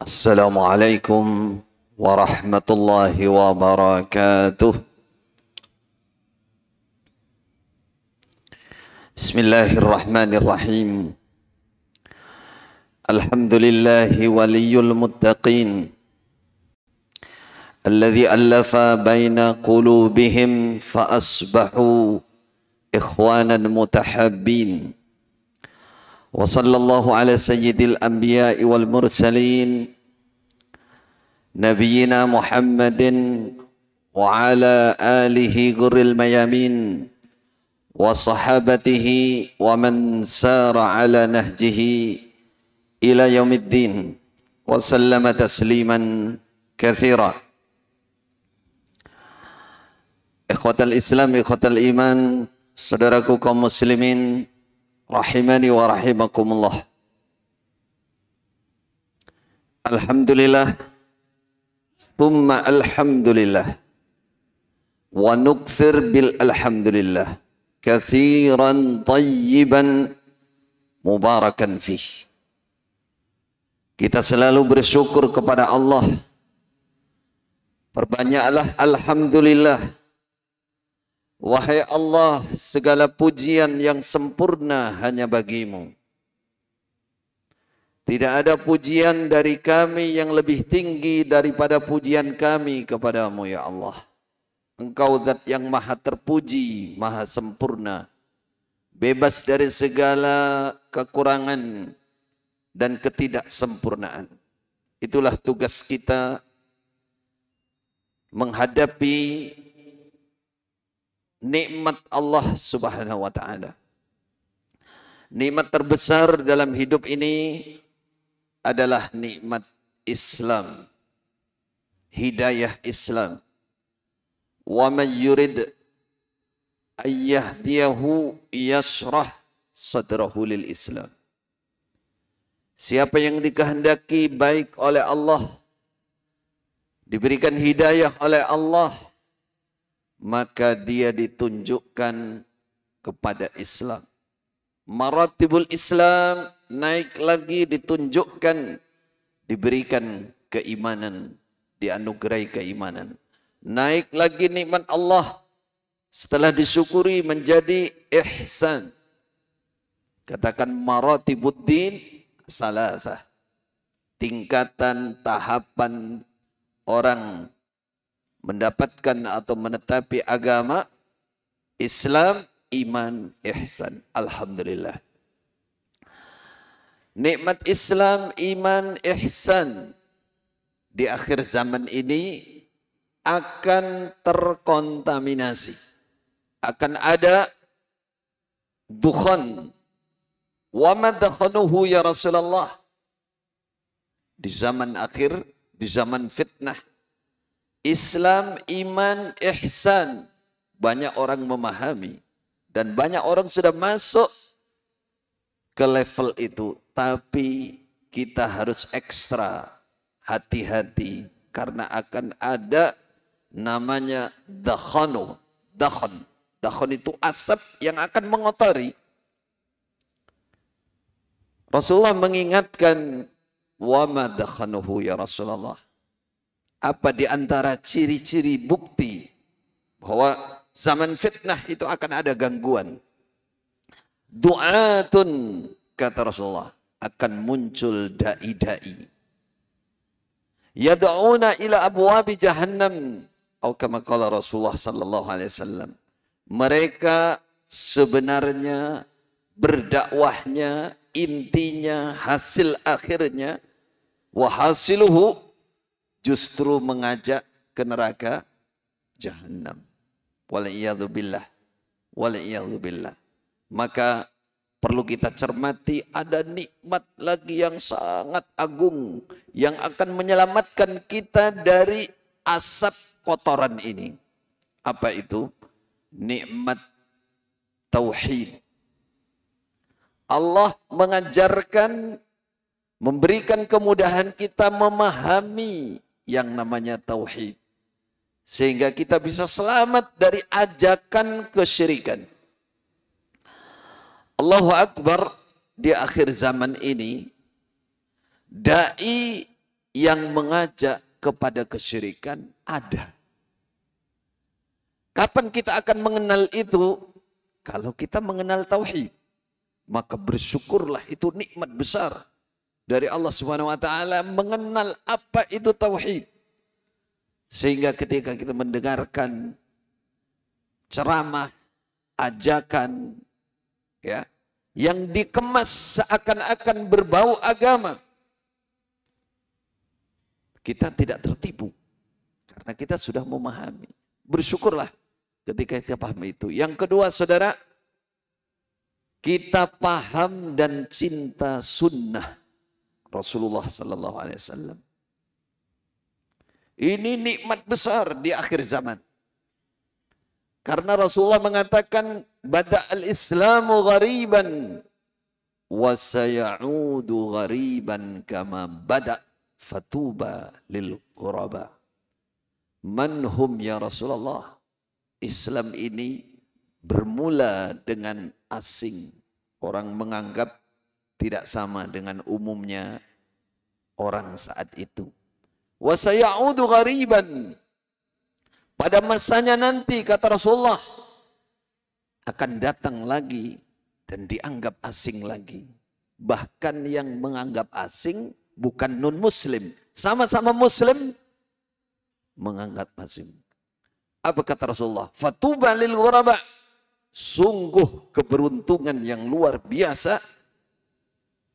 السلام عليكم ورحمة الله وبركاته. بسم الله الرحمن الرحيم. الحمد لله ولي المتقين الذي ألف بين قلوبهم فأصبحوا إخوانا متحابين. وصلى الله على سيد الأنبياء والمرسلين نبينا محمد وعلى آله غر الميامين وصحابته ومن سار على نهجه إلى يوم الدين وسلم تسليما كثيرا. Ikhwatal Islam, ikhwatal iman, saudaraku kaum muslimin rahimani wa rahimakumullah. Alhamdulillah, thumma alhamdulillah, wa nukthir bil alhamdulillah kathiran tayyiban mubarakan fih. Kita selalu bersyukur kepada Allah. Perbanyaklah alhamdulillah. Wahai Allah, segala pujian yang sempurna hanya bagimu. Tidak ada pujian dari kami yang lebih tinggi daripada pujian kami kepadamu ya Allah. Engkau zat yang maha terpuji, maha sempurna, bebas dari segala kekurangan dan ketidaksempurnaan. Itulah tugas kita menghadapi nikmat Allah subhanahu wa ta'ala. Nikmat terbesar dalam hidup ini adalah nikmat Islam, hidayah Islam. Wa man yurid ayyahdiyahu yashrah sadrahu lil Islam. Siapa yang dikehendaki baik oleh Allah, diberikan hidayah oleh Allah, maka dia ditunjukkan kepada Islam. Maratibul Islam, naik lagi ditunjukkan, diberikan keimanan, dianugerahi keimanan. Naik lagi nikmat Allah, setelah disyukuri menjadi ihsan. Katakan maratibuddin salasah. Tingkatan, tahapan orang mendapatkan atau menetapi agama Islam, iman, ihsan. Alhamdulillah. Nikmat Islam, iman, ihsan di akhir zaman ini akan terkontaminasi. Akan ada dukhan. Wa ma dakhanuhu ya Rasulullah. Di zaman akhir, di zaman fitnah, Islam, iman, ihsan, banyak orang memahami dan banyak orang sudah masuk ke level itu, tapi kita harus ekstra hati-hati karena akan ada namanya dakhanu. Dakhan itu asap yang akan mengotori. Rasulullah mengingatkan, wa ma dakhanuhu ya Rasulullah. Apa di antara ciri-ciri bukti bahwa zaman fitnah itu akan ada gangguan? Du'atun, kata Rasulullah, akan muncul da'i-da'i. Yad'una ila abwabi jahannam. Atau kama qala Rasulullah sallallahu alaihi wasallam. Mereka sebenarnya berdakwahnya, intinya, hasil akhirnya, wahasiluhu, justru mengajak ke neraka jahannam. Wal'iyadzubillah. Wal'iyadzubillah. Maka perlu kita cermati, ada nikmat lagi yang sangat agung yang akan menyelamatkan kita dari asap kotoran ini. Apa itu? Nikmat tauhid. Allah mengajarkan, memberikan kemudahan kita memahami yang namanya tauhid. Sehingga kita bisa selamat dari ajakan kesyirikan. Allahu Akbar, di akhir zaman ini, da'i yang mengajak kepada kesyirikan? Ada. Kapan kita akan mengenal itu? Kalau kita mengenal tauhid. Maka bersyukurlah, itu nikmat besar dari Allah Subhanahu wa taala mengenal apa itu tauhid. Sehingga ketika kita mendengarkan ceramah, ajakan ya, yang dikemas seakan-akan berbau agama, kita tidak tertipu karena kita sudah memahami. Bersyukurlah ketika kita paham itu. Yang kedua, saudara, kita paham dan cinta sunnah Rasulullah sallallahu alaihi wasallam. Ini nikmat besar di akhir zaman. Karena Rasulullah mengatakan, bada'al islamu ghariban wa sayaudu ghariban kama bada' fatuba lil ghuraba. Man hum ya Rasulullah? Islam ini bermula dengan asing. Orang menganggap tidak sama dengan umumnya orang saat itu. Wa sayaudu ghariban. Pada masanya nanti, kata Rasulullah, akan datang lagi dan dianggap asing lagi. Bahkan yang menganggap asing bukan non-muslim. Sama-sama muslim menganggap asing. Apa kata Rasulullah? Fatuba lil ghuraba. Sungguh keberuntungan yang luar biasa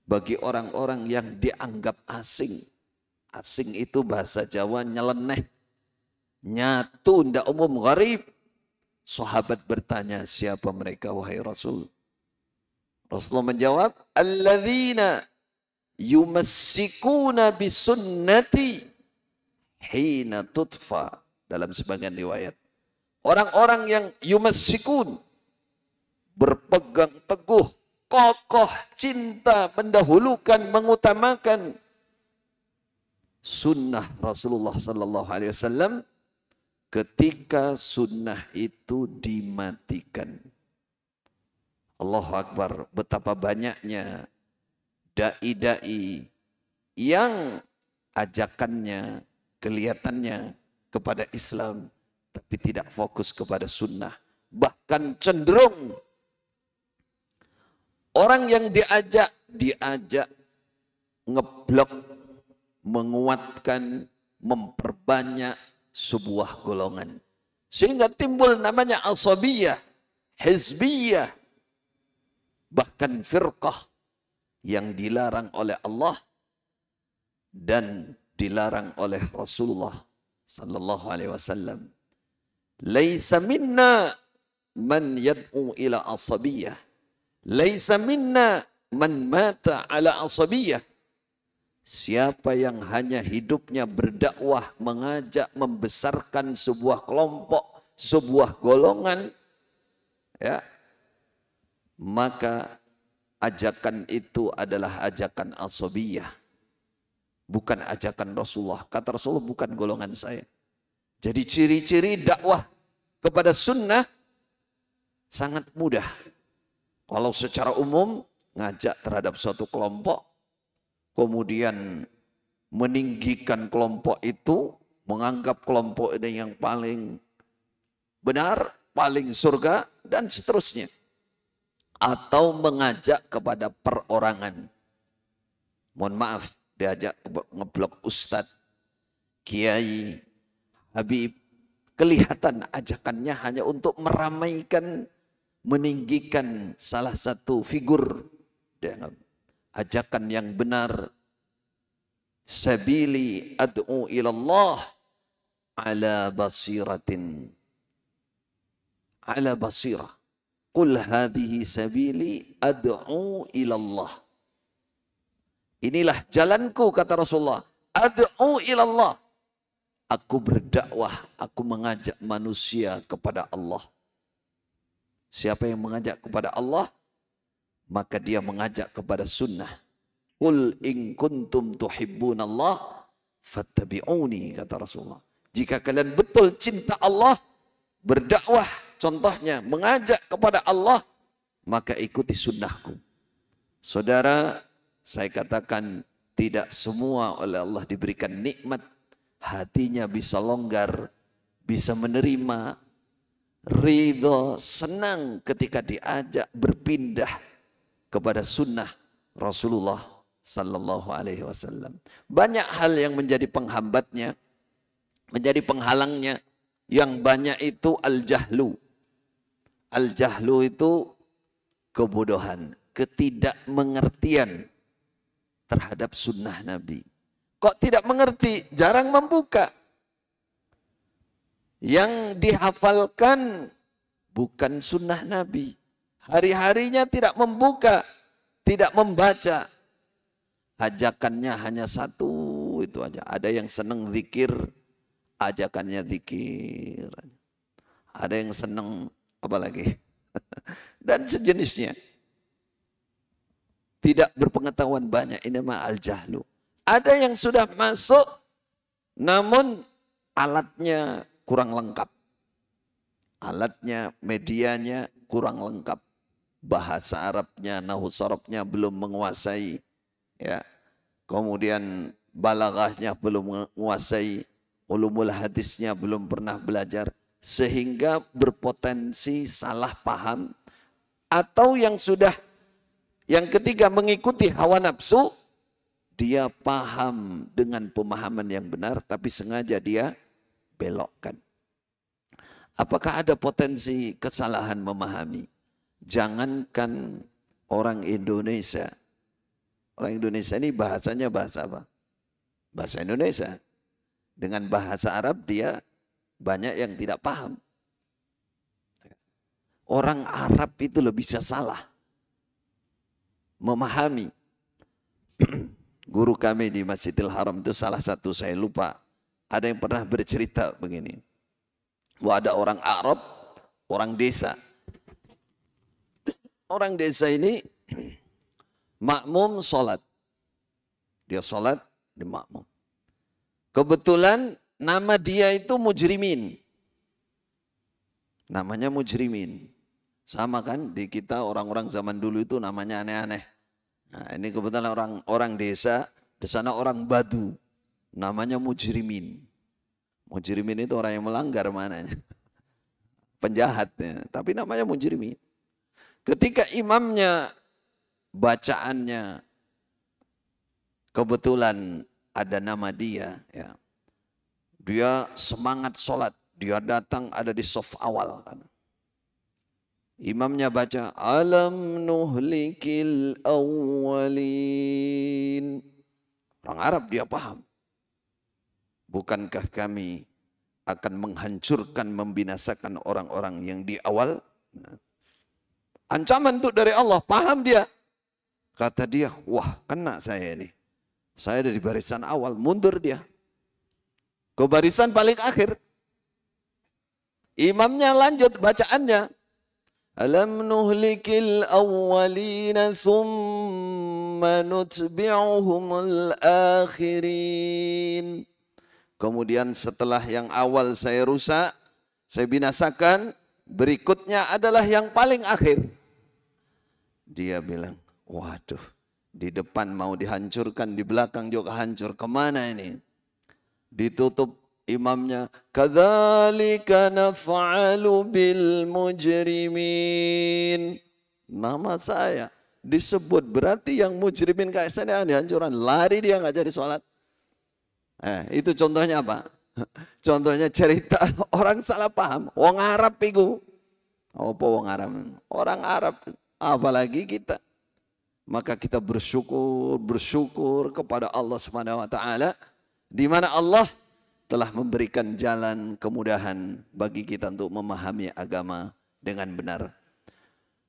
bagi orang-orang yang dianggap asing. Asing itu bahasa Jawa nyeleneh, nyatu, ndak umum, gharib. Sahabat bertanya, siapa mereka wahai Rasul? Rasulullah menjawab, alladzina yumassikuna bisunnati hina tutfa. Dalam sebagian riwayat, orang-orang yang yumassikun, berpegang teguh, kokoh, cinta, mendahulukan, mengutamakan sunnah Rasulullah sallallahu alaihi wasallam ketika sunnah itu dimatikan. Allahu Akbar, betapa banyaknya dai-dai yang ajakannya kelihatannya kepada Islam tapi tidak fokus kepada sunnah. Bahkan cenderung orang yang diajak ngeblok, menguatkan, memperbanyak sebuah golongan. Sehingga timbul namanya asabiyah, hizbiyah, bahkan firqah yang dilarang oleh Allah dan dilarang oleh Rasulullah sallallahu alaihi wasallam. Laisa minna man yad'u ila asabiyah. Laisa minna man mata ala asabiyah. Siapa yang hanya hidupnya berdakwah, mengajak, membesarkan sebuah kelompok, sebuah golongan, ya, maka ajakan itu adalah ajakan asabiyah, bukan ajakan Rasulullah. Kata Rasulullah, bukan golongan saya. Jadi ciri-ciri dakwah kepada sunnah sangat mudah. Kalau secara umum ngajak terhadap suatu kelompok, kemudian meninggikan kelompok itu, menganggap kelompok ini yang paling benar, paling surga, dan seterusnya. Atau mengajak kepada perorangan. Mohon maaf, diajak ngeblok ustadz, kiai, habib. Kelihatan ajakannya hanya untuk meramaikan, meninggikan salah satu figur. Ajakan yang benar, sabili ad'u ilallah ala basiratin, ala basirah. Qul hadhihi sabili ad'u ilallah. Inilah jalanku, kata Rasulullah. Ad'u ilallah. Aku berdakwah, aku mengajak manusia kepada Allah. Siapa yang mengajak kepada Allah, maka dia mengajak kepada sunnah. Qul in kuntum tuhibbunallah fattabi'uni, kata Rasulullah. Jika kalian betul cinta Allah, berdakwah, contohnya mengajak kepada Allah, maka ikuti sunnahku. Saudara, saya katakan Tidak semua oleh Allah diberikan nikmat, hatinya bisa longgar, bisa menerima, ridho, senang ketika diajak berpindah kepada sunnah Rasulullah sallallahu alaihi wasallam. Banyak hal yang menjadi penghambatnya, menjadi penghalangnya. Yang banyak itu al-jahlu. Al-jahlu itu kebodohan, ketidakmengertian terhadap sunnah Nabi. Kok tidak mengerti? Jarang membuka. Yang dihafalkan bukan sunnah Nabi. Hari-harinya tidak membuka, tidak membaca. Ajakannya hanya satu, itu aja. Ada yang senang zikir, ajakannya zikir. Ada yang senang apa lagi? Dan sejenisnya. Tidak berpengetahuan banyak, ini mah al-jahlu. Ada yang sudah masuk, namun alatnya kurang lengkap. Alatnya, medianya kurang lengkap. Bahasa Arabnya, nahwu sarafnya belum menguasai. Ya. Kemudian balaghahnya belum menguasai. Ulumul hadisnya belum pernah belajar. Sehingga berpotensi salah paham. Atau yang sudah, yang ketiga mengikuti hawa nafsu, dia paham dengan pemahaman yang benar, tapi sengaja dia belokkan. Apakah ada potensi kesalahan memahami? Jangankan orang Indonesia. Orang Indonesia ini bahasanya bahasa apa? Bahasa Indonesia. Dengan bahasa Arab dia banyak yang tidak paham. Orang Arab itu lebih bisa salah memahami. Guru kami di Masjidil Haram itu salah satu, saya lupa, ada yang pernah bercerita begini, bahwa ada orang Arab, orang desa. Orang desa ini makmum sholat. Dia sholat di makmum. Kebetulan nama dia itu mujrimin. Namanya mujrimin. Sama kan di kita orang-orang zaman dulu itu namanya aneh-aneh. Nah, ini kebetulan orang desa, di sana orang Badu, namanya mujrimin. Mujrimin itu orang yang melanggar mananya. Penjahatnya, tapi namanya mujrimin. Ketika imamnya, bacaannya, kebetulan ada nama dia, ya. Dia semangat sholat, dia datang ada di saf awal. Kan. Imamnya baca alam nuhlikil awwalin. Orang Arab dia paham. Bukankah kami akan menghancurkan, membinasakan orang-orang yang di awal? Nah, ancaman itu dari Allah, paham dia. Kata dia, wah kena saya ini. Saya dari barisan awal, mundur dia. Ke barisan paling akhir. Imamnya lanjut bacaannya. Alam nuhlikil awwalina thumma nutbi'uhumul akhirin. Kemudian setelah yang awal saya rusak, saya binasakan, berikutnya adalah yang paling akhir. Dia bilang, waduh, di depan mau dihancurkan, di belakang juga hancur, kemana ini? Ditutup imamnya, kadzalika naf'alu bil mujrimin. Nama saya disebut, berarti yang mujrimin kayak saya dihancurkan, lari dia nggak jadi sholat. Itu contohnya apa? Contohnya cerita orang salah paham. Wong Arab itu. Apa wong Arab? Orang Arab, apalagi kita. Maka kita bersyukur kepada Allah Subhanahu wa taala, di mana Allah telah memberikan jalan kemudahan bagi kita untuk memahami agama dengan benar.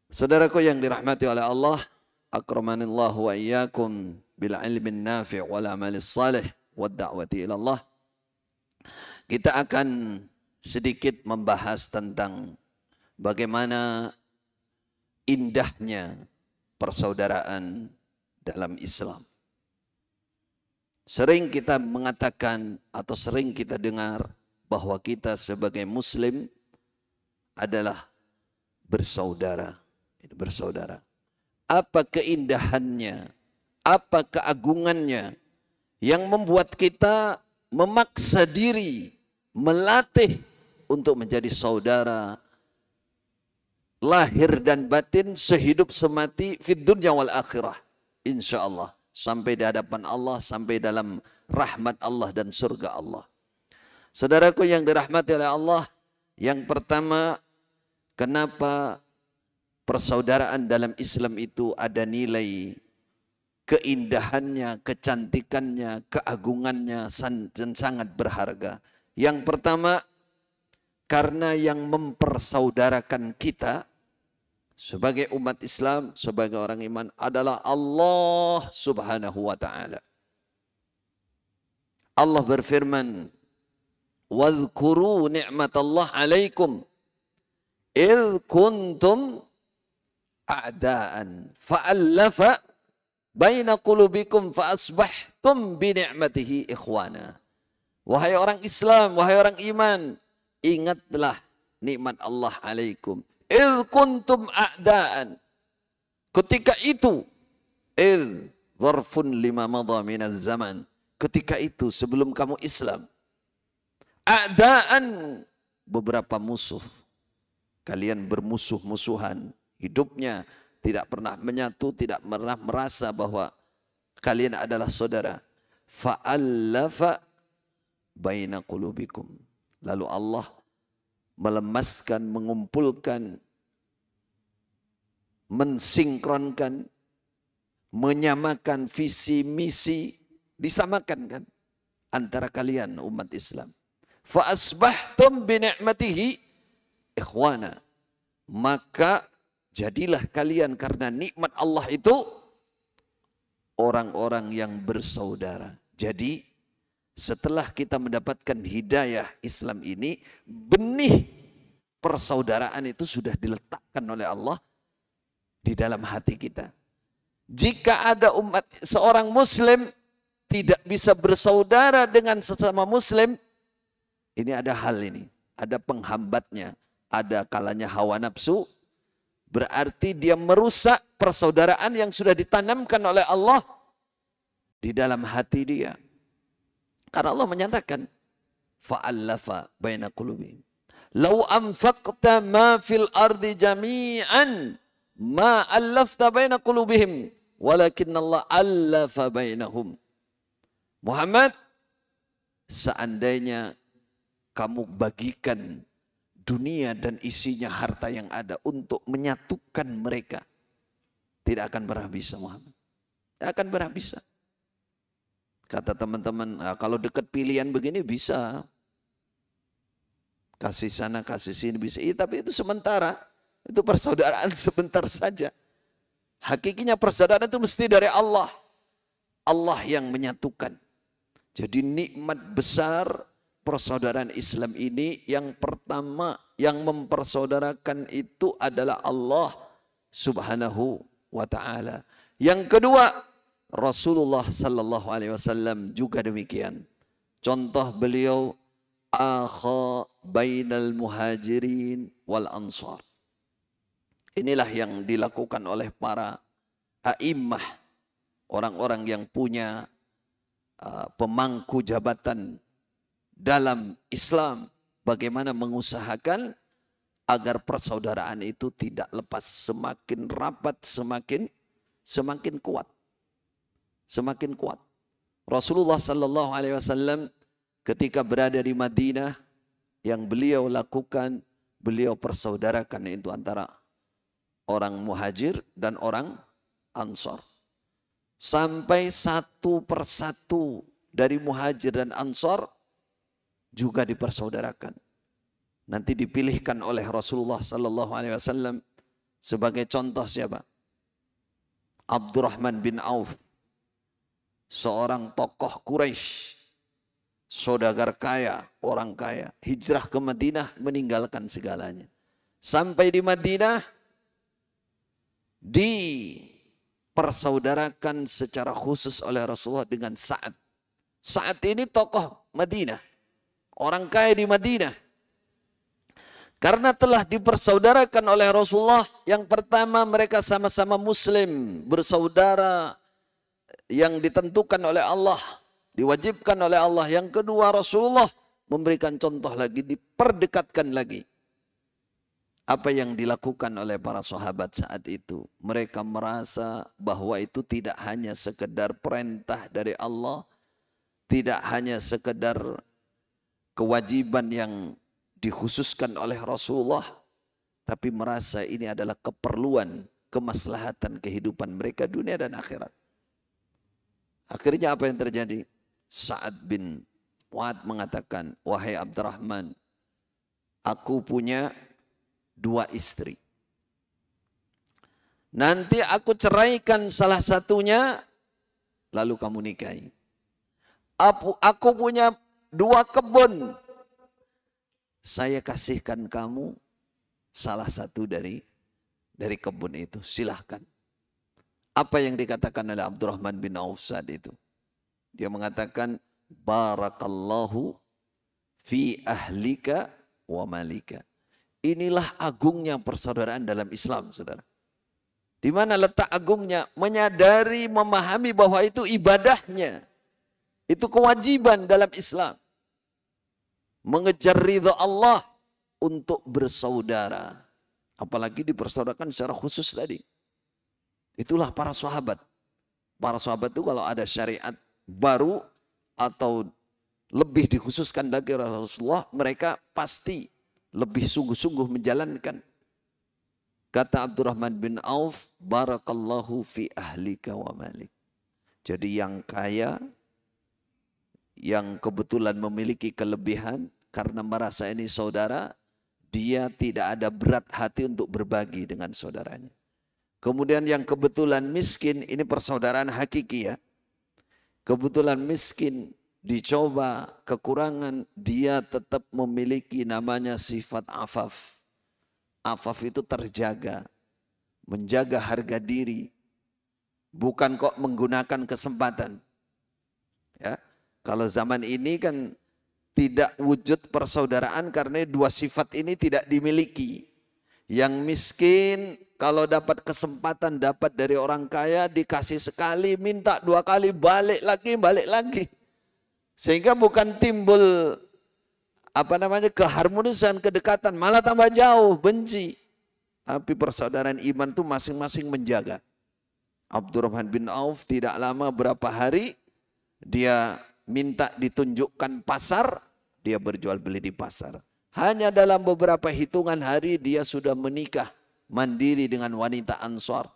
Saudaraku yang dirahmati oleh Allah, akramanillahu wa iyyakum bil ilmin nafi' wal amalis salih wad da'wati ila Allah. Kita akan sedikit membahas tentang bagaimana indahnya persaudaraan dalam Islam. Sering kita mengatakan atau sering kita dengar bahwa kita sebagai Muslim adalah bersaudara. Bersaudara. Apa keindahannya? Apa keagungannya yang membuat kita memaksa diri, melatih untuk menjadi saudara lahir dan batin, sehidup semati, fid dunya wal akhirah, insyaallah, sampai di hadapan Allah, sampai dalam rahmat Allah dan surga Allah. Saudaraku yang dirahmati oleh Allah, yang pertama, kenapa persaudaraan dalam Islam itu ada nilai keindahannya, kecantikannya, keagungannya, dan sangat berharga. Yang pertama, karena yang mempersaudarakan kita sebagai umat Islam, sebagai orang iman adalah Allah Subhanahu wa ta'ala. Allah berfirman, "Wadhkuru ni'matallah 'alaikum idh kuntum a'daan fa'allafa baina qulubikum fa asbahtum bi ni'matihi ikhwana." Wahai orang Islam, wahai orang iman, ingatlah nikmat Allah alaikum. Idh kuntum a'daan. Ketika itu, idh dharfun lima madha minaz zaman. Ketika itu sebelum kamu Islam. A'daan, beberapa musuh. Kalian bermusuh-musuhan. Hidupnya tidak pernah menyatu, tidak pernah merasa bahwa kalian adalah saudara. Fa'allafa baina qulubikum. Lalu Allah melemaskan, mengumpulkan, mensinkronkan, menyamakan visi misi, disamakan kan antara kalian umat Islam. Fa asbahtum bi ni'matihi ikhwana. Maka jadilah kalian karena nikmat Allah itu orang-orang yang bersaudara. Jadi setelah kita mendapatkan hidayah Islam ini, benih persaudaraan itu sudah diletakkan oleh Allah di dalam hati kita. Jika ada seorang muslim tidak bisa bersaudara dengan sesama muslim, ini ada hal ini, ada penghambatnya, ada kalanya hawa nafsu, berarti dia merusak persaudaraan yang sudah ditanamkan oleh Allah di dalam hati dia. Karena Allah menyatakan, fa'allafa baina qulubihim. Lau anfaqta ma fil ardi jami'an ma allafta baina qulubihim walakinna Allah allafa bainahum. Muhammad, seandainya kamu bagikan dunia dan isinya, harta yang ada untuk menyatukan mereka, tidak akan pernah bisa, Muhammad. Tidak akan pernah bisa. Kata teman-teman, nah, kalau dekat pilihan begini bisa. Kasih sana, kasih sini bisa. Tapi itu sementara. Itu persaudaraan sebentar saja. Hakikinya persaudaraan itu mesti dari Allah. Allah yang menyatukan. Jadi nikmat besar persaudaraan Islam ini, yang pertama yang mempersaudarakan itu adalah Allah Subhanahu wa ta'ala. Yang kedua, Rasulullah sallallahu alaihi wasallam juga demikian. Contoh beliau, akha bainal muhajirin wal ansar. Inilah yang dilakukan oleh para a'immah, orang-orang yang punya pemangku jabatan dalam Islam, bagaimana mengusahakan agar persaudaraan itu tidak lepas, semakin rapat, semakin kuat. Semakin kuat. Rasulullah sallallahu alaihi wasallam ketika berada di Madinah, yang beliau lakukan, beliau persaudarakan itu antara orang muhajir dan orang ansor. Sampai satu persatu dari muhajir dan ansor juga dipersaudarakan. Nanti dipilihkan oleh Rasulullah sallallahu alaihi wasallam sebagai contoh siapa? Abdurrahman bin Auf, seorang tokoh Quraisy, saudagar kaya, orang kaya, hijrah ke Madinah meninggalkan segalanya. Sampai di Madinah dipersaudarakan secara khusus oleh Rasulullah dengan Sa'ad. Sa'ad ini tokoh Madinah, orang kaya di Madinah. Karena telah dipersaudarakan oleh Rasulullah, yang pertama mereka sama-sama muslim, bersaudara, yang ditentukan oleh Allah, diwajibkan oleh Allah. Yang kedua, Rasulullah memberikan contoh lagi, diperdekatkan lagi. Apa yang dilakukan oleh para sahabat saat itu? Mereka merasa bahwa itu tidak hanya sekedar perintah dari Allah, tidak hanya sekedar kewajiban yang dikhususkan oleh Rasulullah, tapi merasa ini adalah keperluan, kemaslahatan kehidupan mereka dunia dan akhirat. Akhirnya apa yang terjadi? Sa'ad bin Mu'adz mengatakan, wahai Abdurrahman, aku punya 2 istri. Nanti aku ceraikan salah satunya, lalu kamu nikahi. Aku punya 2 kebun. Saya kasihkan kamu salah satu dari kebun itu. Silahkan. Apa yang dikatakan oleh Abdurrahman bin Auf saat itu? Dia mengatakan, barakallahu fi ahlika wa malika. Inilah agungnya persaudaraan dalam Islam, saudara. Di mana letak agungnya? Menyadari, memahami bahwa itu ibadahnya. Itu kewajiban dalam Islam. Mengejar ridha Allah untuk bersaudara. Apalagi dipersaudarakan secara khusus tadi. Itulah para sahabat. Para sahabat itu kalau ada syariat baru atau lebih dikhususkan lagi oleh Rasulullah, mereka pasti lebih sungguh-sungguh menjalankan. Kata Abdurrahman bin Auf, barakallahu fi ahlika wa malik. Jadi yang kaya, yang kebetulan memiliki kelebihan, karena merasa ini saudara, dia tidak ada berat hati untuk berbagi dengan saudaranya. Kemudian yang kebetulan miskin, ini persaudaraan hakiki ya. Kebetulan miskin, dicoba kekurangan, dia tetap memiliki namanya sifat afaf. Afaf itu terjaga, menjaga harga diri, bukan kok menggunakan kesempatan. Ya, kalau zaman ini kan tidak wujud persaudaraan karena 2 sifat ini tidak dimiliki. Yang miskin kalau dapat kesempatan dapat dari orang kaya, dikasih sekali, minta 2 kali, balik lagi. Sehingga bukan timbul keharmonisan, kedekatan, malah tambah jauh, benci. Tapi persaudaraan iman itu masing-masing menjaga. Abdurrahman bin Auf tidak lama, berapa hari dia minta ditunjukkan pasar, dia berjual beli di pasar. Hanya dalam beberapa hitungan hari dia sudah menikah mandiri dengan wanita Ansar.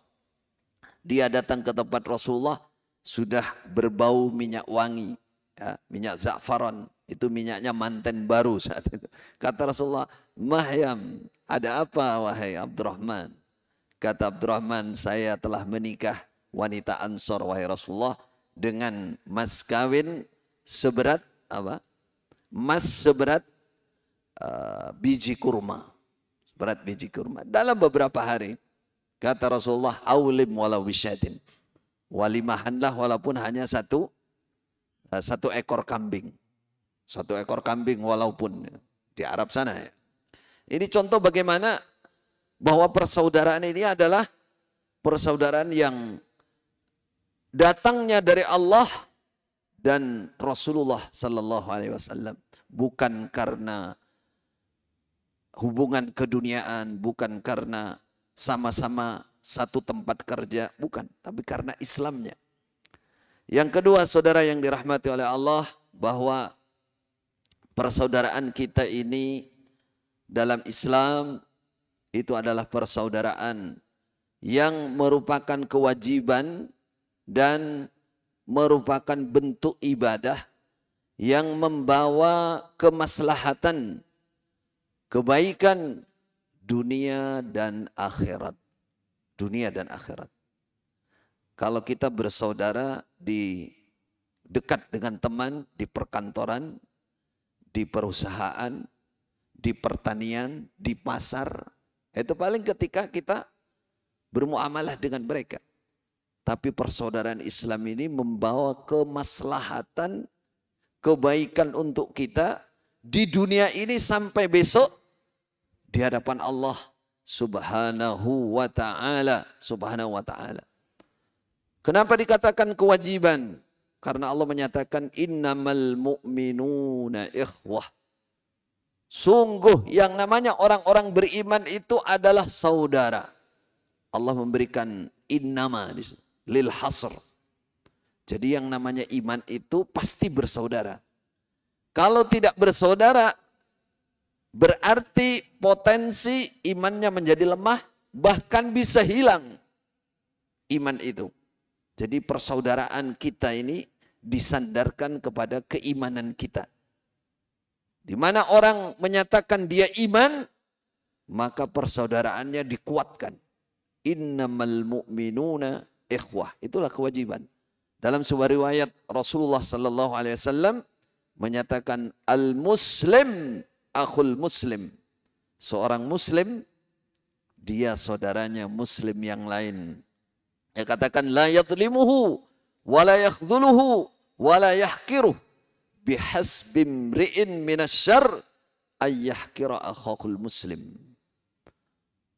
Dia datang ke tempat Rasulullah sudah berbau minyak wangi. Ya, minyak za'faran, itu minyaknya manten baru saat itu. Kata Rasulullah, Mahyam, ada apa wahai Abdurrahman? Kata Abdurrahman, saya telah menikah wanita Ansar wahai Rasulullah dengan mas kawin seberat apa? Mas seberat biji kurma. Seberat biji kurma. Dalam beberapa hari, kata Rasulullah, aulim walau bisyadin. Walimahanlah walaupun hanya satu ekor kambing. 1 ekor kambing walaupun di Arab sana ya. Ini contoh bagaimana bahwa persaudaraan ini adalah persaudaraan yang datangnya dari Allah dan Rasulullah sallallahu alaihi wasallam, bukan karena hubungan keduniaan, bukan karena sama-sama satu tempat kerja, bukan, tapi karena Islamnya. Yang kedua, saudara yang dirahmati oleh Allah, bahwa persaudaraan kita ini dalam Islam itu adalah persaudaraan yang merupakan kewajiban dan merupakan bentuk ibadah yang membawa kemaslahatan, kebaikan dunia dan akhirat. Dunia dan akhirat. Kalau kita bersaudara di dekat dengan teman, di perkantoran, di perusahaan, di pertanian, di pasar, itu paling ketika kita bermuamalah dengan mereka. Tapi persaudaraan Islam ini membawa kemaslahatan, kebaikan untuk kita di dunia ini sampai besok di hadapan Allah Subhanahu wa ta'ala. Subhanahu wa ta'ala. Kenapa dikatakan kewajiban? Karena Allah menyatakan innamal mu'minuna ikhwah. Sungguh yang namanya orang-orang beriman itu adalah saudara. Allah memberikan innama lil hasr. Jadi yang namanya iman itu pasti bersaudara. Kalau tidak bersaudara, berarti potensi imannya menjadi lemah, bahkan bisa hilang iman itu. Jadi persaudaraan kita ini disandarkan kepada keimanan kita. Di mana orang menyatakan dia iman, maka persaudaraannya dikuatkan. Innamal mu'minuna ikhwah. Itulah kewajiban. Dalam sebuah riwayat Rasulullah sallallahu alaihi wasallam menyatakan al-muslim akhul muslim. Seorang muslim dia saudaranya muslim yang lain. Dia katakan la yadlimuhu wa la yakhdhuluhu wa la yahkiruh bihasbi imri'in minasyarr ay yahkira akhahul muslim.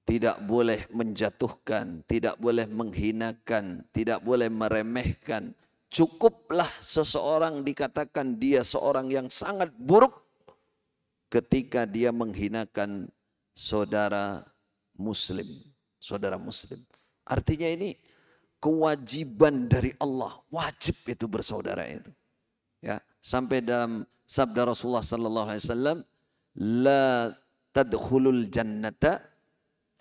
Tidak boleh menjatuhkan, tidak boleh menghinakan, tidak boleh meremehkan. Cukuplah seseorang dikatakan dia seorang yang sangat buruk ketika dia menghinakan saudara muslim. Saudara muslim. Artinya ini kewajiban dari Allah. Wajib itu bersaudara itu. Ya, sampai dalam sabda Rasulullah sallallahu alaihi wasallam, la tadkhulul jannata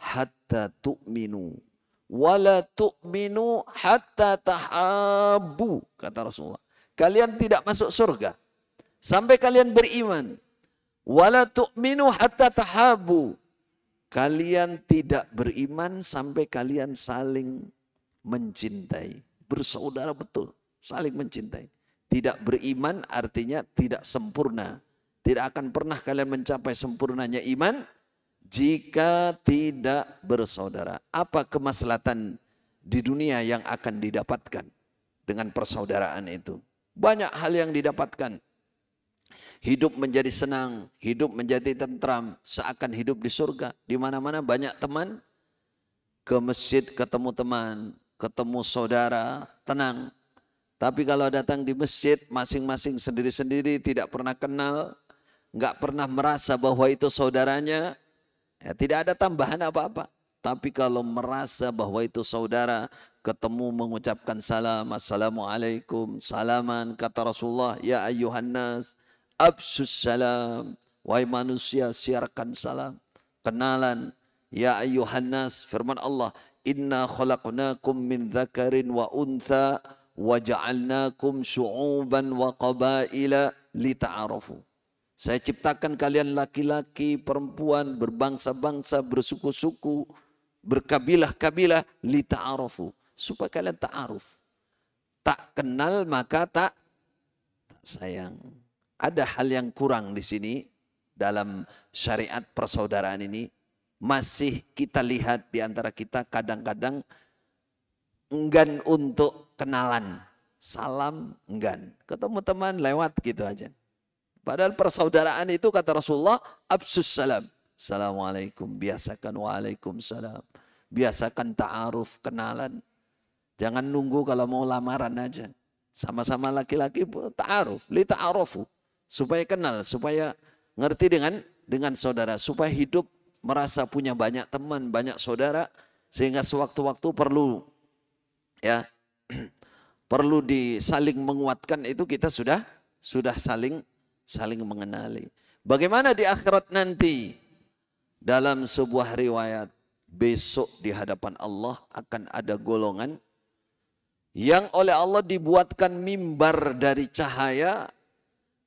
hatta tu'minu wala tu'minu hatta tahabbu, kata Rasulullah. Kalian tidak masuk surga sampai kalian beriman. Wala tu'minu hatta tahabbu. Kalian tidak beriman sampai kalian saling mencintai. Bersaudara betul, saling mencintai. Tidak beriman artinya tidak sempurna. Tidak akan pernah kalian mencapai sempurnanya iman jika tidak bersaudara. Apa kemaslahatan di dunia yang akan didapatkan dengan persaudaraan itu? Banyak hal yang didapatkan. Hidup menjadi senang, hidup menjadi tentram, seakan hidup di surga. Di mana-mana banyak teman, ke masjid ketemu teman, ketemu saudara, tenang. Tapi kalau datang di masjid, masing-masing sendiri-sendiri, tidak pernah kenal, nggak pernah merasa bahwa itu saudaranya, ya, tidak ada tambahan apa-apa. Tapi kalau merasa bahwa itu saudara, ketemu mengucapkan salam, assalamualaikum, salaman, kata Rasulullah, ya ayyuhan nas, absus salam, wahai manusia siarkan salam, kenalan, ya ayyuhan nas, firman Allah, inna khalaqnakum min dzakarin wa untha wa ja'alnakum syu'uban wa qabaila lita'arafu. Saya ciptakan kalian laki-laki, perempuan, berbangsa-bangsa, bersuku-suku, berkabilah-kabilah, lita'arafu, supaya kalian ta'aruf. Tak kenal maka tak sayang. Ada hal yang kurang di sini dalam syariat persaudaraan ini. Masih kita lihat di antara kita kadang-kadang enggan untuk kenalan. Salam enggan. Ketemu teman lewat gitu aja. Padahal persaudaraan itu kata Rasulullah, absus salam. Assalamualaikum, biasakan waalaikumsalam. Biasakan ta'aruf, kenalan. Jangan nunggu kalau mau lamaran aja. Sama-sama laki-laki ta'aruf, li ta'arufu. Supaya kenal, supaya ngerti dengan saudara. Supaya hidup merasa punya banyak teman, banyak saudara. Sehingga sewaktu-waktu perlu ya perlu disaling menguatkan, itu kita sudah saling mengenali. Bagaimana di akhirat nanti? Dalam sebuah riwayat, besok di hadapan Allah akan ada golongan yang oleh Allah dibuatkan mimbar dari cahaya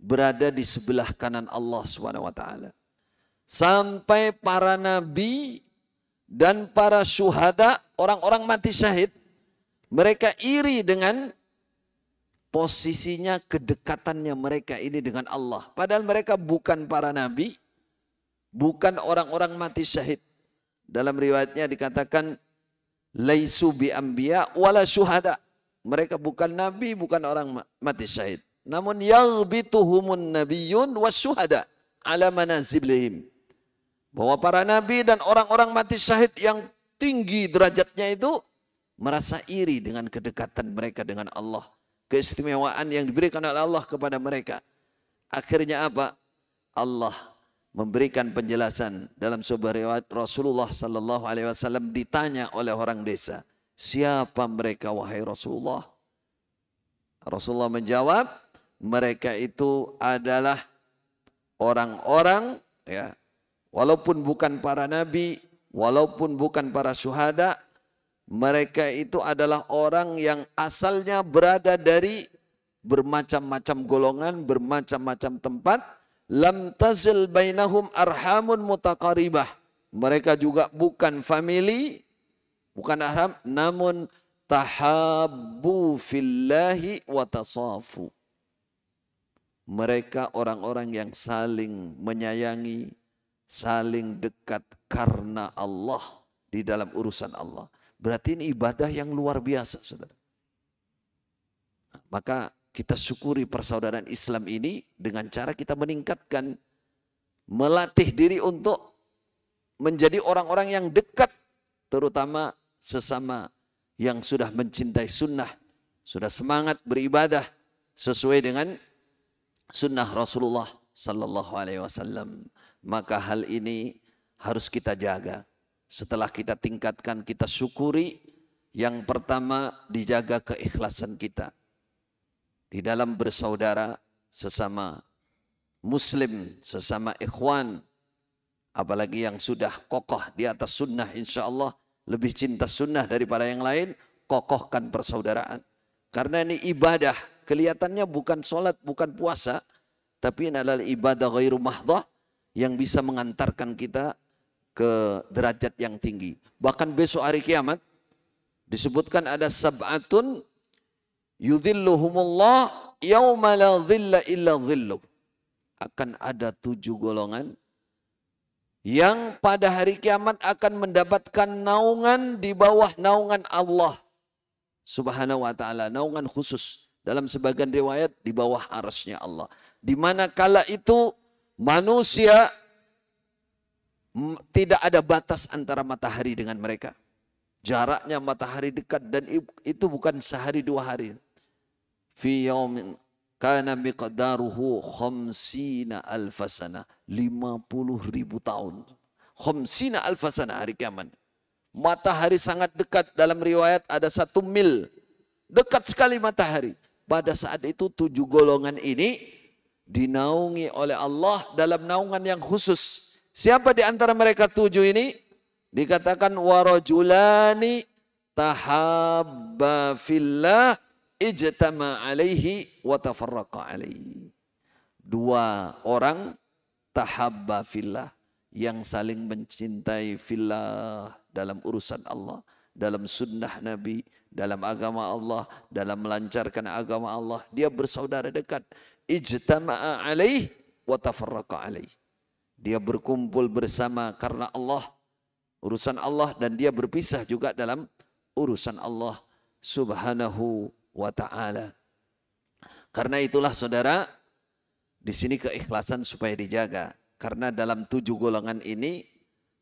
berada di sebelah kanan Allah SWT. Sampai para nabi dan para syuhada, orang-orang mati syahid, mereka iri dengan posisinya, kedekatannya mereka ini dengan Allah. Padahal mereka bukan para nabi, bukan orang-orang mati syahid. Dalam riwayatnya dikatakan laisu bi anbiya wala syuhada. Mereka bukan nabi, bukan orang mati syahid. Namun yaghbituhumun nabiyyun wasyuhada ala manaziblihim. Bahwa para nabi dan orang-orang mati syahid yang tinggi derajatnya itu merasa iri dengan kedekatan mereka dengan Allah, keistimewaan yang diberikan oleh Allah kepada mereka. Akhirnya apa? Allah memberikan penjelasan dalam sebuah riwayat Rasulullah sallallahu alaihi wasallam ditanya oleh orang desa, "Siapa mereka wahai Rasulullah?" Rasulullah menjawab, mereka itu adalah orang-orang, ya, walaupun bukan para nabi, walaupun bukan para syuhada, mereka itu adalah orang yang asalnya berada dari bermacam-macam golongan, bermacam-macam tempat. Lam tazil bainahum arhamun mutaqaribah. Mereka juga bukan family, bukan arham, namun tahabbu fillahi wa tasafu. Mereka orang-orang yang saling menyayangi, saling dekat karena Allah, di dalam urusan Allah. Berarti ini ibadah yang luar biasa, saudara. Maka kita syukuri persaudaraan Islam ini dengan cara kita meningkatkan, melatih diri untuk menjadi orang-orang yang dekat, terutama sesama yang sudah mencintai sunnah, sudah semangat beribadah sesuai dengan sunnah Rasulullah sallallahu alaihi wasallam. Maka hal ini harus kita jaga. Setelah kita tingkatkan, kita syukuri. Yang pertama, dijaga keikhlasan kita di dalam bersaudara sesama muslim, sesama ikhwan. Apalagi yang sudah kokoh di atas sunnah, insya Allah lebih cinta sunnah daripada yang lain, kokohkan persaudaraan. Karena ini ibadah, kelihatannya bukan sholat, bukan puasa, tapi ini adalah ibadah ghairu mahdhah yang bisa mengantarkan kita ke derajat yang tinggi. Bahkan besok hari kiamat disebutkan ada sab'atun yudhilluhumullah yawma la dhilla illa dhilluh. Akan ada 7 golongan yang pada hari kiamat akan mendapatkan naungan di bawah naungan Allah Subhanahu wa ta'ala, naungan khusus. Dalam sebagian riwayat di bawah arasnya Allah. Di mana kala itu manusia tidak ada batas antara matahari dengan mereka. Jaraknya matahari dekat dan itu bukan sehari 2 hari. Fi yaumin kana miqdaruhu khamsina alfasana, 50.000 tahun. Khamsina alfasana hari kiamat. Matahari sangat dekat, dalam riwayat ada 1 mil. Dekat sekali matahari. Pada saat itu 7 golongan ini dinaungi oleh Allah dalam naungan yang khusus. Siapa di antara mereka 7 ini? Dikatakan warajulani tahabba fillah ijtama alaihi wa tafarraqa alaihi. 2 orang tahabba fillah yang saling mencintai fillah dalam urusan Allah, dalam sunnah Nabi, dalam agama Allah, dalam melancarkan agama Allah. Dia bersaudara dekat. Ijtama'a alaihi wa tafarraqa alaihi. Dia berkumpul bersama karena Allah, urusan Allah, dan dia berpisah juga dalam urusan Allah Subhanahu wa ta'ala. Karena itulah saudara, di sini keikhlasan supaya dijaga. Karena dalam 7 golongan ini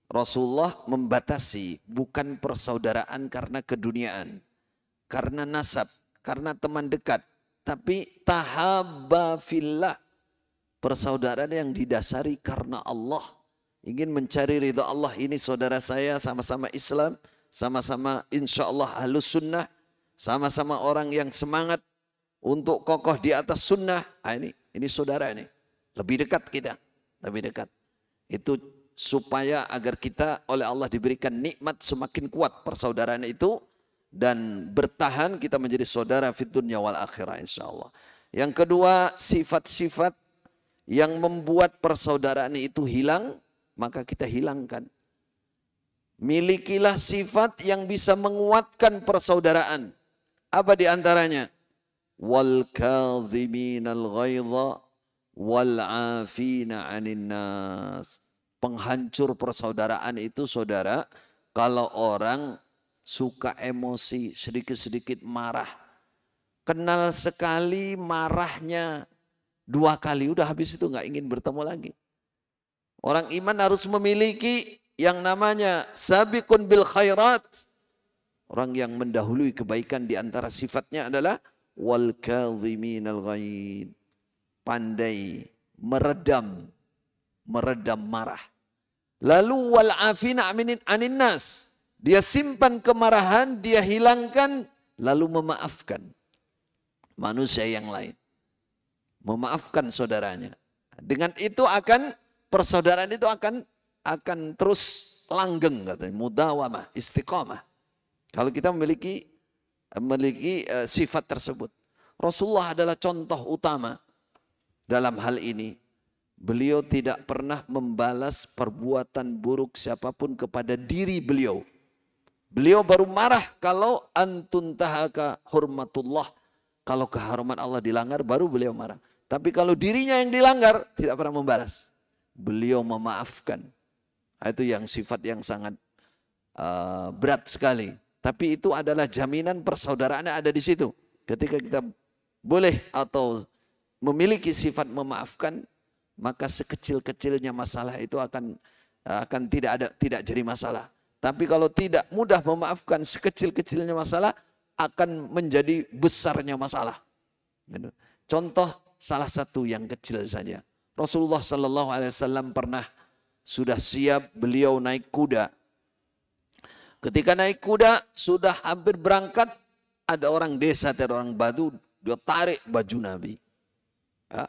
Rasulullah membatasi bukan persaudaraan karena keduniaan, karena nasab, karena teman dekat, tapi tahabba fillah, persaudaraan yang didasari karena Allah, ingin mencari ridha Allah. Ini saudara saya, sama-sama Islam, sama-sama insya Allah ahlus sunnah, sama-sama orang yang semangat untuk kokoh di atas sunnah. Ini saudara ini, lebih dekat kita, lebih dekat. Itu supaya agar kita oleh Allah diberikan nikmat semakin kuat persaudaraan itu, dan bertahan kita menjadi saudara fid dunya wal akhirah insya Allah. Yang kedua, sifat-sifat yang membuat persaudaraan itu hilang, maka kita hilangkan. Milikilah sifat yang bisa menguatkan persaudaraan. Apa di antaranya? Wal kadhiminal ghaidha wal 'afina 'anil nas. Penghancur persaudaraan itu saudara, kalau orang suka emosi, sedikit-sedikit marah. Kenal sekali marahnya 2 kali, udah habis itu nggak ingin bertemu lagi. Orang iman harus memiliki yang namanya sabiqun bil khairat. Orang yang mendahului kebaikan di antara sifatnya adalah wal kadhiminal ghaidh. Pandai meredam marah. Lalu wal afina anin nas. Dia simpan kemarahan, dia hilangkan, lalu memaafkan manusia yang lain. Memaafkan saudaranya. Dengan itu persaudaraan itu akan terus langgeng katanya, mudawamah, istiqamah. Kalau kita memiliki sifat tersebut. Rasulullah adalah contoh utama dalam hal ini. Beliau tidak pernah membalas perbuatan buruk siapapun kepada diri beliau. Beliau baru marah kalau antuntahaka hurmatullah. Kalau kehormatan Allah dilanggar baru beliau marah. Tapi kalau dirinya yang dilanggar tidak pernah membalas. Beliau memaafkan. Itu yang sifat yang sangat berat sekali. Tapi itu adalah jaminan persaudaraan ada di situ. Ketika kita boleh atau memiliki sifat memaafkan, maka sekecil-kecilnya masalah itu akan tidak jadi masalah. Tapi kalau tidak mudah memaafkan, sekecil-kecilnya masalah akan menjadi besarnya masalah. Contoh salah satu yang kecil saja. Rasulullah Sallallahu Alaihi Wasallam pernah sudah siap beliau naik kuda. Ketika naik kuda sudah hampir berangkat, ada orang desa atau orang Badu, dia tarik baju Nabi. Ya,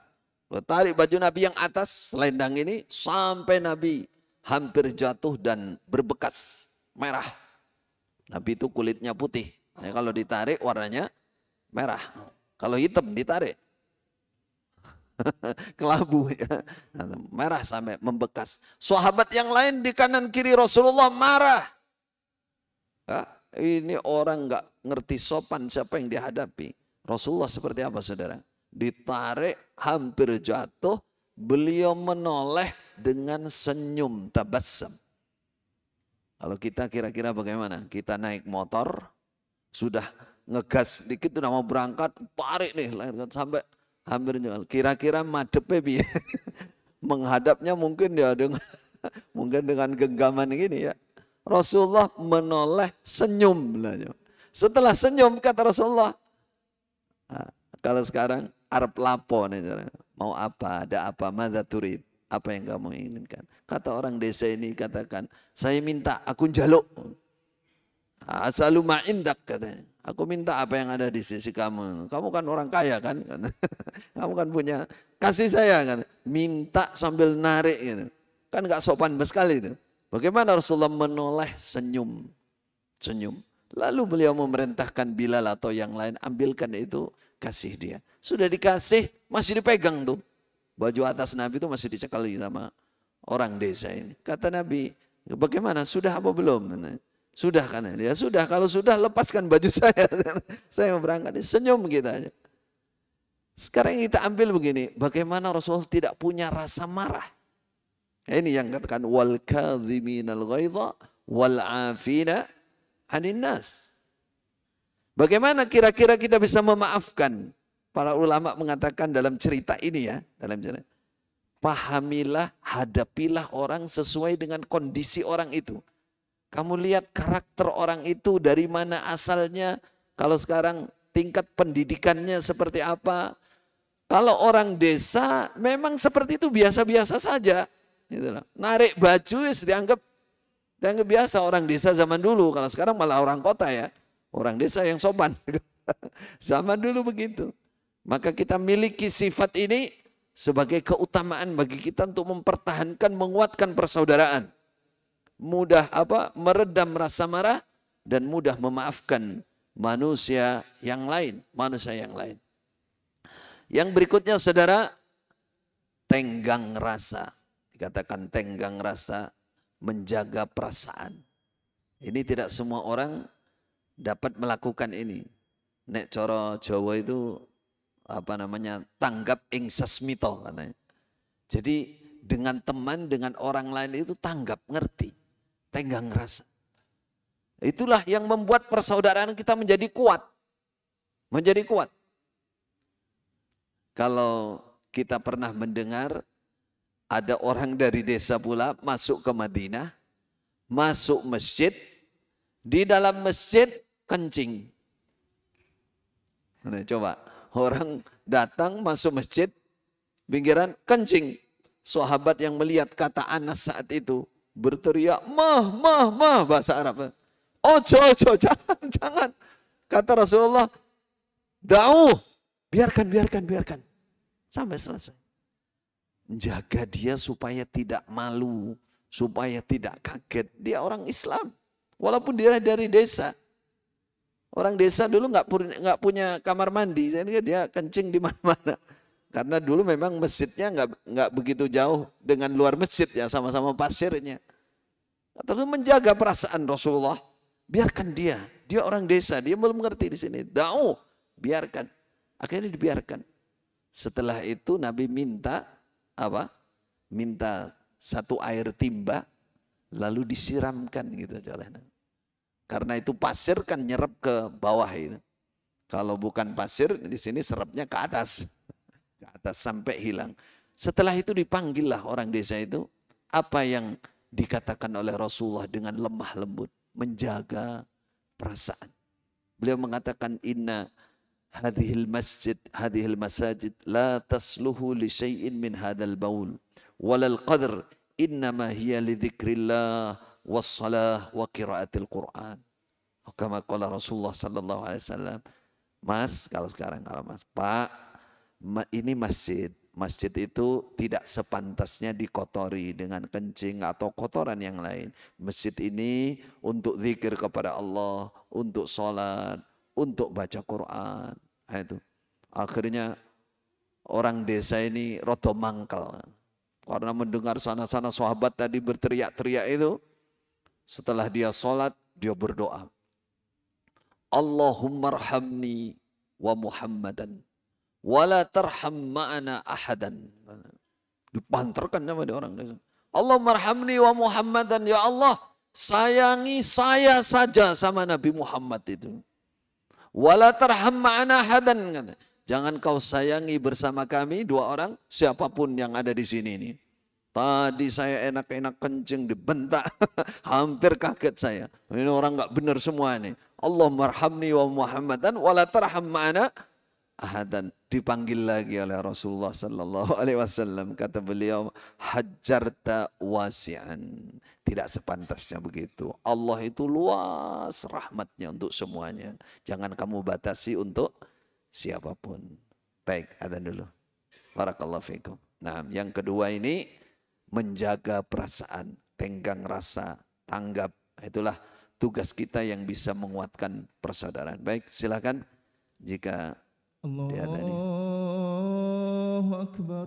dia tarik baju Nabi yang atas selendang ini sampai Nabi hampir jatuh dan berbekas merah. Nabi itu kulitnya putih. Ya, kalau ditarik warnanya merah. Kalau hitam ditarik kelabu ya. Merah sampai membekas. Sahabat yang lain di kanan kiri Rasulullah marah. Ya, ini orang nggak ngerti sopan siapa yang dihadapi. Rasulullah seperti apa saudara? Ditarik hampir jatuh, beliau menoleh dengan senyum tabassum. Kalau kita kira-kira bagaimana? Kita naik motor, sudah ngegas dikit udah mau berangkat, tarik nih sampai hampir jual. Kira-kira madepnya piye? Menghadapnya mungkin ya dengan genggaman gini ya. Rasulullah menoleh senyum. Setelah senyum kata Rasulullah, kalau sekarang arep lapo nih, mau apa, ada apa, madza turid, apa yang kamu inginkan. Kata orang desa ini katakan, saya minta aku njaluk. Asalu ma indak katanya. Aku minta apa yang ada di sisi kamu. Kamu kan orang kaya kan? Kamu kan punya, kasih saya kan. Minta sambil narik gitu. Kan gak sopan sekali itu. Bagaimana Rasulullah menoleh senyum. Lalu beliau memerintahkan Bilal atau yang lain, ambilkan itu, kasih dia. Sudah dikasih, masih dipegang tuh. Baju atas Nabi itu masih dicekali sama orang desa ini. Kata Nabi, bagaimana? Sudah apa belum? Sudah kan? Ya sudah, kalau sudah lepaskan baju saya. Saya mau berangkat. Senyum kita aja. Sekarang kita ambil begini, bagaimana Rasulullah tidak punya rasa marah. Ini yang katakan wal kadhiminal ghaidha wal afina 'anil nas. Bagaimana kira-kira kita bisa memaafkan? Para ulama mengatakan dalam cerita ini ya, pahamilah, hadapilah orang sesuai dengan kondisi orang itu. Kamu lihat karakter orang itu dari mana asalnya, kalau sekarang tingkat pendidikannya seperti apa. Kalau orang desa memang seperti itu biasa-biasa saja. Gitu loh. Narik baju dianggap biasa orang desa zaman dulu. Kalau sekarang malah orang kota ya. Orang desa yang sopan. Zaman dulu begitu. Maka kita miliki sifat ini sebagai keutamaan bagi kita untuk mempertahankan, menguatkan persaudaraan. Mudah meredam rasa marah dan mudah memaafkan manusia yang lain. Yang berikutnya saudara, tenggang rasa. Dikatakan tenggang rasa, menjaga perasaan. Ini tidak semua orang dapat melakukan ini. Nek coro Jawa itu tanggap ing sasmito katanya. Jadi dengan teman, dengan orang lain itu tanggap, ngerti, tenggang rasa. Itulah yang membuat persaudaraan kita menjadi kuat. Menjadi kuat. Kalau kita pernah mendengar ada orang dari desa pula masuk ke Madinah, masuk masjid, di dalam masjid kencing. Nah, coba orang datang masuk masjid, pinggiran kencing. Sahabat yang melihat kata Anas saat itu berteriak, mah, bahasa Arab. Ojo, jangan. Kata Rasulullah, da'u, biarkan. Sampai selesai. Jaga dia supaya tidak malu, supaya tidak kaget. Dia orang Islam, walaupun dia dari desa. Orang desa dulu nggak punya kamar mandi, jadi dia kencing di mana-mana. Karena dulu memang masjidnya nggak begitu jauh dengan luar masjid ya, sama-sama pasirnya. Terus menjaga perasaan Rasulullah, biarkan dia orang desa, dia belum mengerti di sini. Da'u, biarkan. Akhirnya dibiarkan. Setelah itu Nabi minta apa? Minta satu air timba, lalu disiramkan gitu jalan. Karena itu pasir kan nyerap ke bawah itu. Kalau bukan pasir di sini serapnya ke atas sampai hilang. Setelah itu dipanggillah orang desa itu, apa yang dikatakan oleh Rasulullah dengan lemah lembut, menjaga perasaan. Beliau mengatakan, inna hadhil masajid la tasluhu li syai'in min hadzal baul walal qadr innama hiya li dzikrillah wassalah wa qiraatil Quran. Kama qala Rasulullah sallallahu alaihi wasallam. Mas, kalau Mas, Pak, ini masjid. Masjid itu tidak sepantasnya dikotori dengan kencing atau kotoran yang lain. Masjid ini untuk zikir kepada Allah, untuk sholat, untuk baca Quran. Nah, itu. Akhirnya orang desa ini rodo mangkal. Karena mendengar sana-sana sahabat tadi berteriak-teriak itu. Setelah dia sholat, dia berdoa. Allahumma arhamni wa Muhammadan. Wala tarham ma'ana ahadan. Dipantarkan sama dia orang desa. Allahumma arhamni wa Muhammadan. Ya Allah, sayangi saya saja sama Nabi Muhammad itu. Wala tarham ma'ana ahadan. Jangan kau sayangi bersama kami dua orang, siapapun yang ada di sini ini. Tadi saya enak-enak kencing dibentak. Hampir kaget saya. Ini orang enggak benar semua ini. Allahumma arhamni wa Muhammadan wala tarham ma'ana ahadan. Dipanggil lagi oleh Rasulullah sallallahu alaihi wasallam, kata beliau, hajjarta wasi'an. Tidak sepantasnya begitu. Allah itu luas rahmatnya untuk semuanya. Jangan kamu batasi untuk siapapun. Baik, adzan dulu. Barakallahu fikum. Nah, yang kedua ini menjaga perasaan, tenggang rasa, tanggap. Itulah tugas kita yang bisa menguatkan persaudaraan. Baik, silakan jika Allahu Akbar.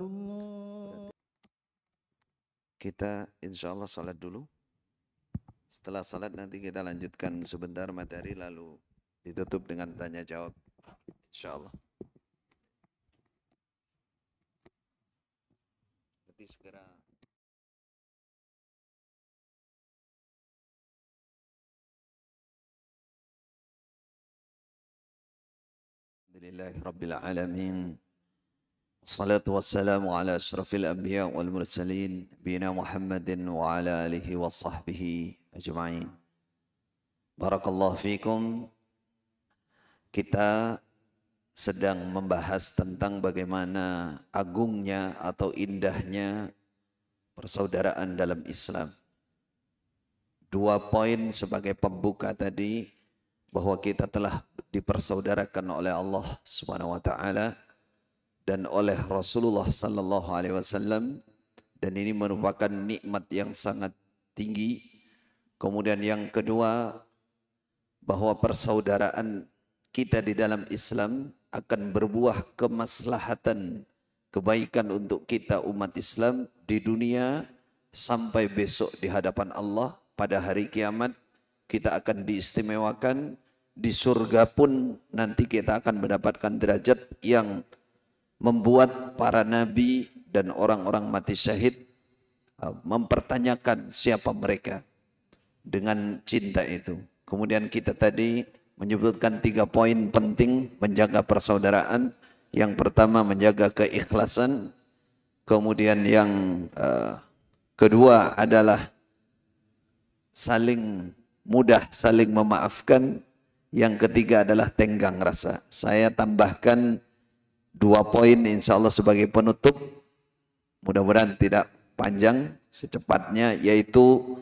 Kita insya Allah salat dulu. Setelah salat nanti kita lanjutkan sebentar materi, lalu ditutup dengan tanya jawab. Insya Allah. Nanti segera. Alhamdulillahi Rabbil Alamin. Assalatu wassalamu ala ashrafil anbiya wal mursalin Nabiyina Muhammadin wa ala alihi wa sahbihi ajma'in. Barakallahu fikum. Kita sedang membahas tentang bagaimana agungnya atau indahnya persaudaraan dalam Islam. 2 poin sebagai pembuka tadi, bahwa kita telah dipersaudarakan oleh Allah Subhanahu wa taala dan oleh Rasulullah sallallahu alaihi wasallam, dan ini merupakan nikmat yang sangat tinggi. Kemudian yang kedua, bahwa persaudaraan kita di dalam Islam akan berbuah kemaslahatan, kebaikan untuk kita umat Islam di dunia sampai besok di hadapan Allah pada hari kiamat. Kita akan diistimewakan. Di surga pun nanti kita akan mendapatkan derajat yang membuat para nabi dan orang-orang mati syahid mempertanyakan siapa mereka dengan cinta itu. Kemudian kita tadi menyebutkan 3 poin penting menjaga persaudaraan. Yang pertama menjaga keikhlasan. Kemudian yang kedua adalah saling mudah saling memaafkan. Yang ketiga adalah tenggang rasa. Saya tambahkan 2 poin insya Allah sebagai penutup. Mudah-mudahan tidak panjang, secepatnya, yaitu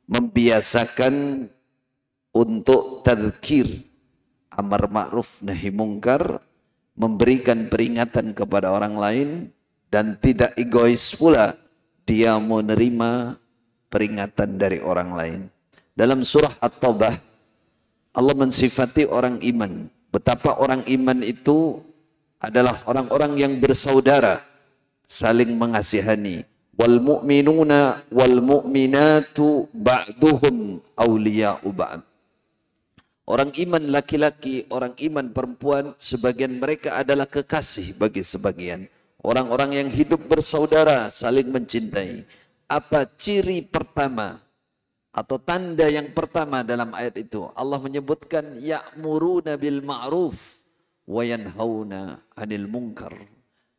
membiasakan untuk tadzkir, amar ma'ruf nahi mungkar, memberikan peringatan kepada orang lain, dan tidak egois pula dia menerima peringatan dari orang lain. Dalam surah At-Taubah, Allah mensifati orang iman. Betapa orang iman itu adalah orang-orang yang bersaudara, saling mengasihani. Wal mu'minuna wal mu'minatu ba'duhum awliya'u ba'd. Orang iman laki-laki, orang iman perempuan, sebagian mereka adalah kekasih bagi sebagian. Orang-orang yang hidup bersaudara, saling mencintai. Apa ciri pertama atau tanda yang pertama dalam ayat itu? Allah menyebutkan ya'muruna bil ma'ruf wa yanhauna 'anil munkar.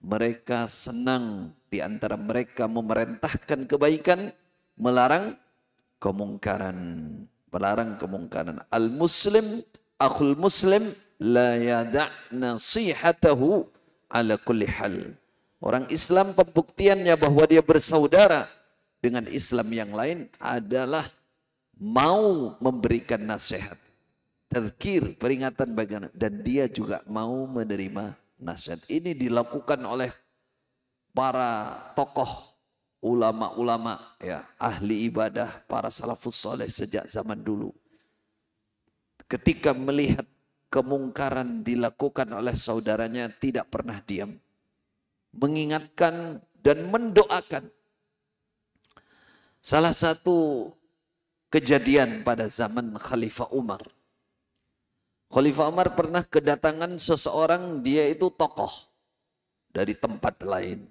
Mereka senang, di antara mereka memerintahkan kebaikan, melarang kemungkaran. Melarang kemungkaran. Al-muslim akhul muslim la yada' nasihatahu ala kulli hal. Orang Islam pembuktiannya bahwa dia bersaudara dengan Islam yang lain adalah mau memberikan nasihat, tadzkir, peringatan bagaimana, dan dia juga mau menerima nasihat. Ini dilakukan oleh para tokoh, ulama-ulama, ya, ahli ibadah, para salafus soleh sejak zaman dulu. Ketika melihat kemungkaran dilakukan oleh saudaranya, tidak pernah diam, mengingatkan dan mendoakan. Salah satu kejadian pada zaman Khalifah Umar. Khalifah Umar pernah kedatangan seseorang, dia itu tokoh dari tempat lain.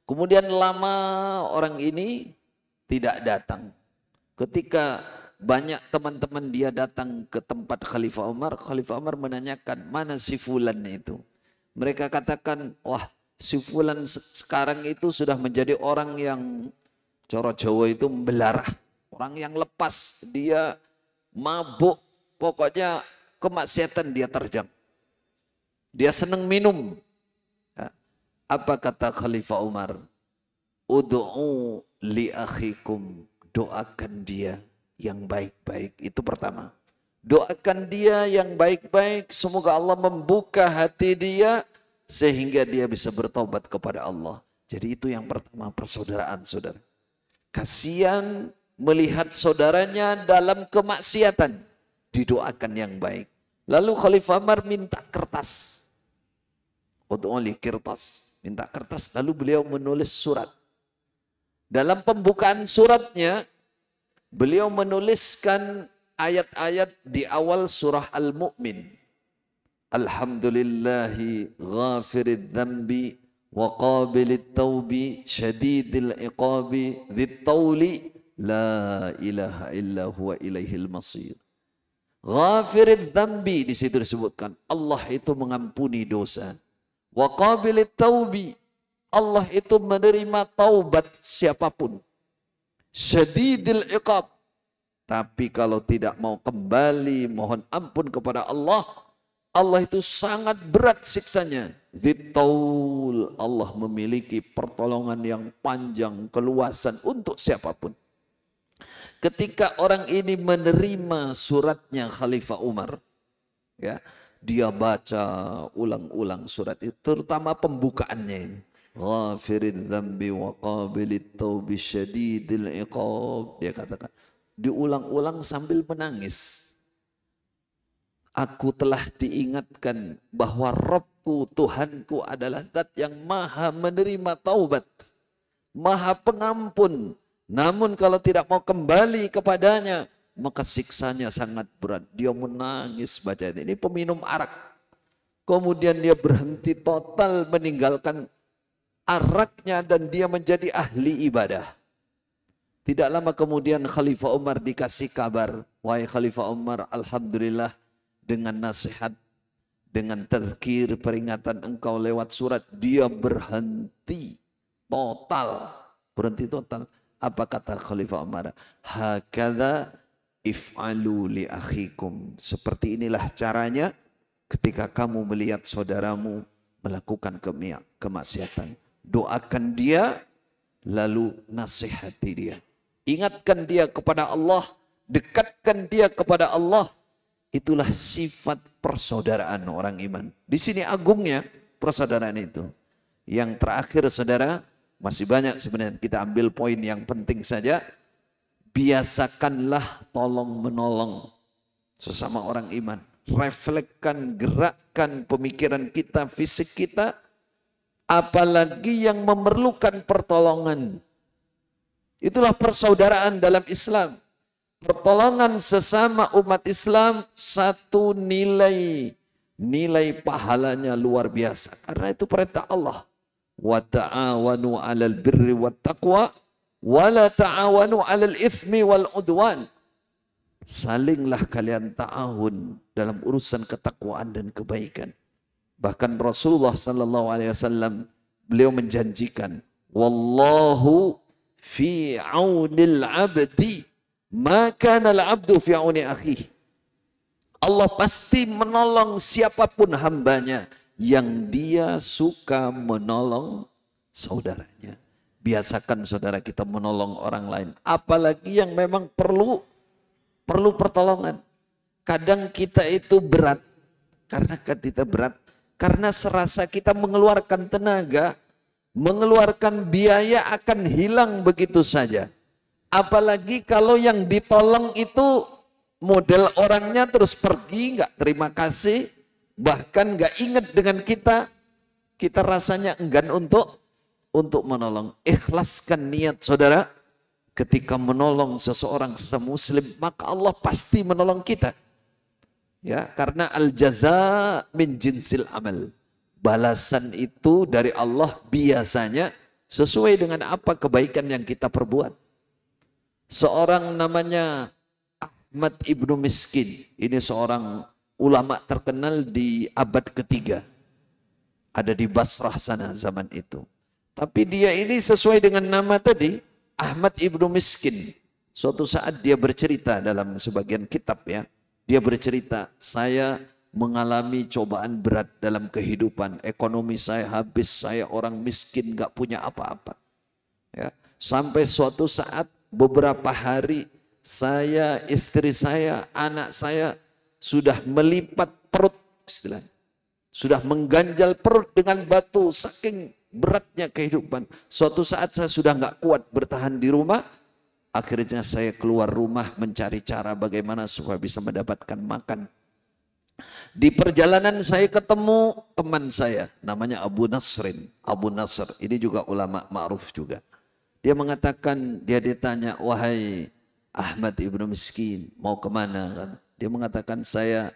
Kemudian lama orang ini tidak datang. Ketika banyak teman-teman dia datang ke tempat Khalifah Umar menanyakan, mana si fulan itu? Mereka katakan, wah, si fulan sekarang itu sudah menjadi orang yang coro Jawa itu belarah. Orang yang lepas, dia mabuk, pokoknya kemaksiatan dia terjang. Dia senang minum. Apa kata Khalifah Umar? Ud'u li akhikum, doakan dia yang baik-baik. Itu pertama. Doakan dia yang baik-baik, semoga Allah membuka hati dia sehingga dia bisa bertobat kepada Allah. Jadi itu yang pertama, persaudaraan, saudara. Kasihan melihat saudaranya dalam kemaksiatan, didoakan yang baik. Lalu Khalifah Umar minta kertas. Ud'uli kertas, minta kertas, lalu beliau menulis surat. Dalam pembukaan suratnya, beliau menuliskan ayat-ayat di awal surah Al-Mu'min. Alhamdulillahi ghafirid dhanbi wa qabilit taubi syadidil iqabi dzit tauli la ilaha illa huwa ilaihil masir. Ghafirid dhanbi, di situ disebutkan Allah itu mengampuni dosa. Wa qabilit taubi, Allah itu menerima taubat siapapun. Syadidil iqab, tapi kalau tidak mau kembali mohon ampun kepada Allah, Allah itu sangat berat siksanya. Dzitaul, Allah memiliki pertolongan yang panjang, keluasan untuk siapapun. Ketika orang ini menerima suratnya Khalifah Umar, ya, dia baca ulang-ulang surat itu, terutama pembukaannya ini. Ghafirid dzambi wa qabilit taubi syadidil iqab. Dia katakan, diulang-ulang sambil menangis. Aku telah diingatkan bahwa Rabbku, Tuhanku adalah zat yang maha menerima taubat, maha pengampun. Namun kalau tidak mau kembali kepadanya, maka siksanya sangat berat. Dia menangis baca ini peminum arak. Kemudian dia berhenti total meninggalkan araknya dan dia menjadi ahli ibadah. Tidak lama kemudian Khalifah Umar dikasih kabar, wahai Khalifah Umar, alhamdulillah dengan nasihat, dengan tadzkir, peringatan engkau lewat surat, dia berhenti total. Berhenti total. Apa kata Khalifah Umar? Hakadha if'alu li akhikum. Seperti inilah caranya ketika kamu melihat saudaramu melakukan kemaksiatan. Doakan dia, lalu nasihati dia. Ingatkan dia kepada Allah, dekatkan dia kepada Allah. Itulah sifat persaudaraan orang iman. Di sini agungnya persaudaraan itu. Yang terakhir saudara, masih banyak sebenarnya, kita ambil poin yang penting saja. Biasakanlah tolong menolong sesama orang iman. Reflekskan, gerakkan pemikiran kita, fisik kita, apalagi yang memerlukan pertolongan. Itulah persaudaraan dalam Islam. Pertolongan sesama umat Islam satu nilai pahalanya luar biasa. Karena itu perintah Allah. Wa ta'awanu 'alal birri wat taqwa wa la ta'awanu 'alal itsmi wal 'udwan. Salinglah kalian ta'awun dalam urusan ketakwaan dan kebaikan. Bahkan Rasulullah sallallahu alaihi wasallam beliau menjanjikan, wallahu fi 'aunil 'abdi ma kana al-'abdu fi 'auni akhihi. Allah pasti menolong siapapun hambanya yang dia suka menolong saudaranya. Biasakan saudara kita menolong orang lain, apalagi yang memang perlu pertolongan. Kadang kita itu berat, karena serasa kita mengeluarkan tenaga, mengeluarkan biaya akan hilang begitu saja. Apalagi kalau yang ditolong itu model orangnya terus pergi, nggak terima kasih, bahkan nggak ingat dengan kita rasanya enggan untuk menolong. Ikhlaskan niat saudara, ketika menolong seseorang sesama muslim, maka Allah pasti menolong kita. Ya, karena al-jaza min jinsil amal. Balasan itu dari Allah biasanya sesuai dengan apa kebaikan yang kita perbuat. Seorang namanya Ahmad Ibnu Miskin. Ini seorang ulama terkenal di abad ketiga. Ada di Basrah sana zaman itu. Tapi dia ini sesuai dengan nama tadi, Ahmad Ibnu Miskin. Suatu saat dia bercerita dalam sebagian kitab ya. Dia bercerita, saya mengalami cobaan berat dalam kehidupan. Ekonomi saya habis, saya orang miskin, gak punya apa-apa. Ya. Sampai suatu saat, beberapa hari, saya, istri saya, anak saya sudah melipat perut, istilahnya. Sudah mengganjal perut dengan batu, saking beratnya kehidupan. Suatu saat saya sudah gak kuat bertahan di rumah. Akhirnya saya keluar rumah mencari cara bagaimana supaya bisa mendapatkan makan. Di perjalanan saya ketemu teman saya, namanya Abu Nasrin. Abu Nasr, ini juga ulama ma'ruf juga. Dia mengatakan, dia ditanya, wahai Ahmad Ibnu Miskin, mau kemana? Kan? Dia mengatakan, saya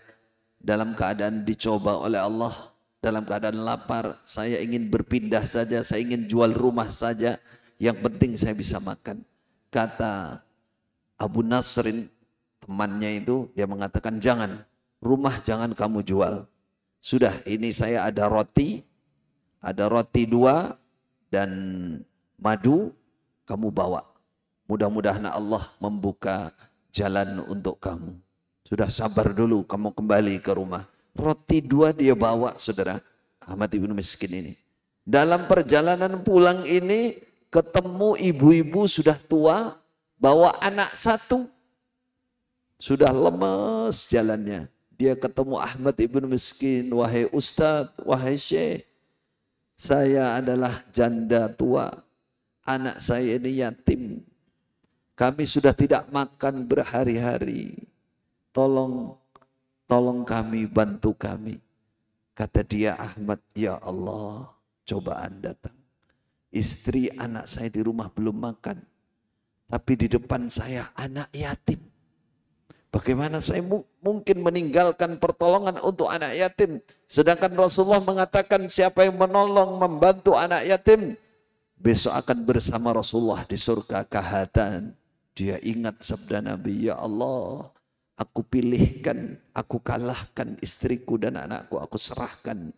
dalam keadaan dicoba oleh Allah, dalam keadaan lapar, saya ingin berpindah saja, saya ingin jual rumah saja, yang penting saya bisa makan. Kata Abu Nasrin, temannya itu, dia mengatakan, jangan, rumah jangan kamu jual. Sudah, ini saya ada roti 2 dan madu, kamu bawa. Mudah-mudahan Allah membuka jalan untuk kamu. Sudah, sabar dulu, kamu kembali ke rumah. Roti 2 dia bawa, saudara. Ahmad Ibnu Miskin ini. Dalam perjalanan pulang ini, ketemu ibu-ibu sudah tua, bawa anak 1. Sudah lemes jalannya. Dia ketemu Ahmad Ibnu Miskin, wahai Ustadz, wahai Syekh, saya adalah janda tua. Anak saya ini yatim. Kami sudah tidak makan berhari-hari. Tolong kami, bantu kami. Kata dia, Ahmad, ya Allah, cobaan datang. Istri anak saya di rumah belum makan. Tapi di depan saya anak yatim. Bagaimana saya mungkin meninggalkan pertolongan untuk anak yatim. Sedangkan Rasulullah mengatakan siapa yang menolong, membantu anak yatim, besok akan bersama Rasulullah di surga kahatan. Dia ingat sabda Nabi, ya Allah, aku pilihkan, aku kalahkan istriku dan anakku, aku serahkan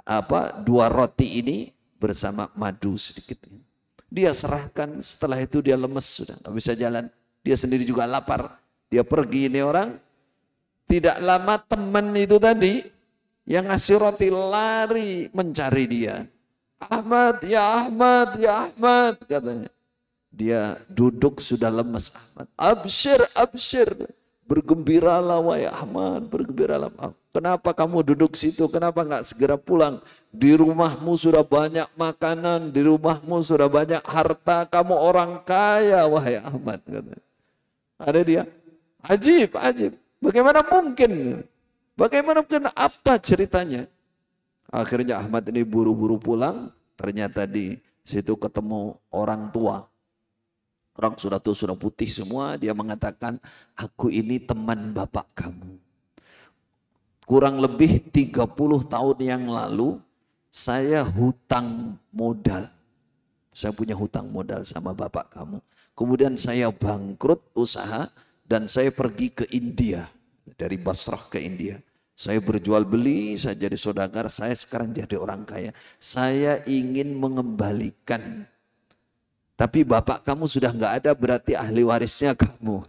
2 roti ini bersama madu sedikit. Dia serahkan, setelah itu dia lemes, sudah nggak bisa jalan. Dia sendiri juga lapar. Dia pergi ini orang, tidak lama teman itu tadi yang ngasih roti lari mencari dia. Ahmad, ya Ahmad, ya Ahmad, katanya. Dia duduk sudah lemes. Ahmad, absyir, absyir. Bergembiralah wahai Ahmad, bergembiralah. Kenapa kamu duduk situ? Kenapa nggak segera pulang? Di rumahmu sudah banyak makanan, di rumahmu sudah banyak harta, kamu orang kaya wahai Ahmad. Ada dia, ajib, ajib. Bagaimana mungkin? Bagaimana mungkin? Apa ceritanya? Akhirnya Ahmad ini buru-buru pulang. Ternyata di situ ketemu orang tua. Orang sudah tua, sudah putih semua. Dia mengatakan, aku ini teman bapak kamu. Kurang lebih 30 tahun yang lalu, saya hutang modal. Saya punya hutang modal sama bapak kamu. Kemudian saya bangkrut usaha dan saya pergi ke India. Dari Basrah ke India. Saya berjual beli, saya jadi saudagar, saya sekarang jadi orang kaya. Saya ingin mengembalikan. Tapi bapak kamu sudah nggak ada, berarti ahli warisnya kamu.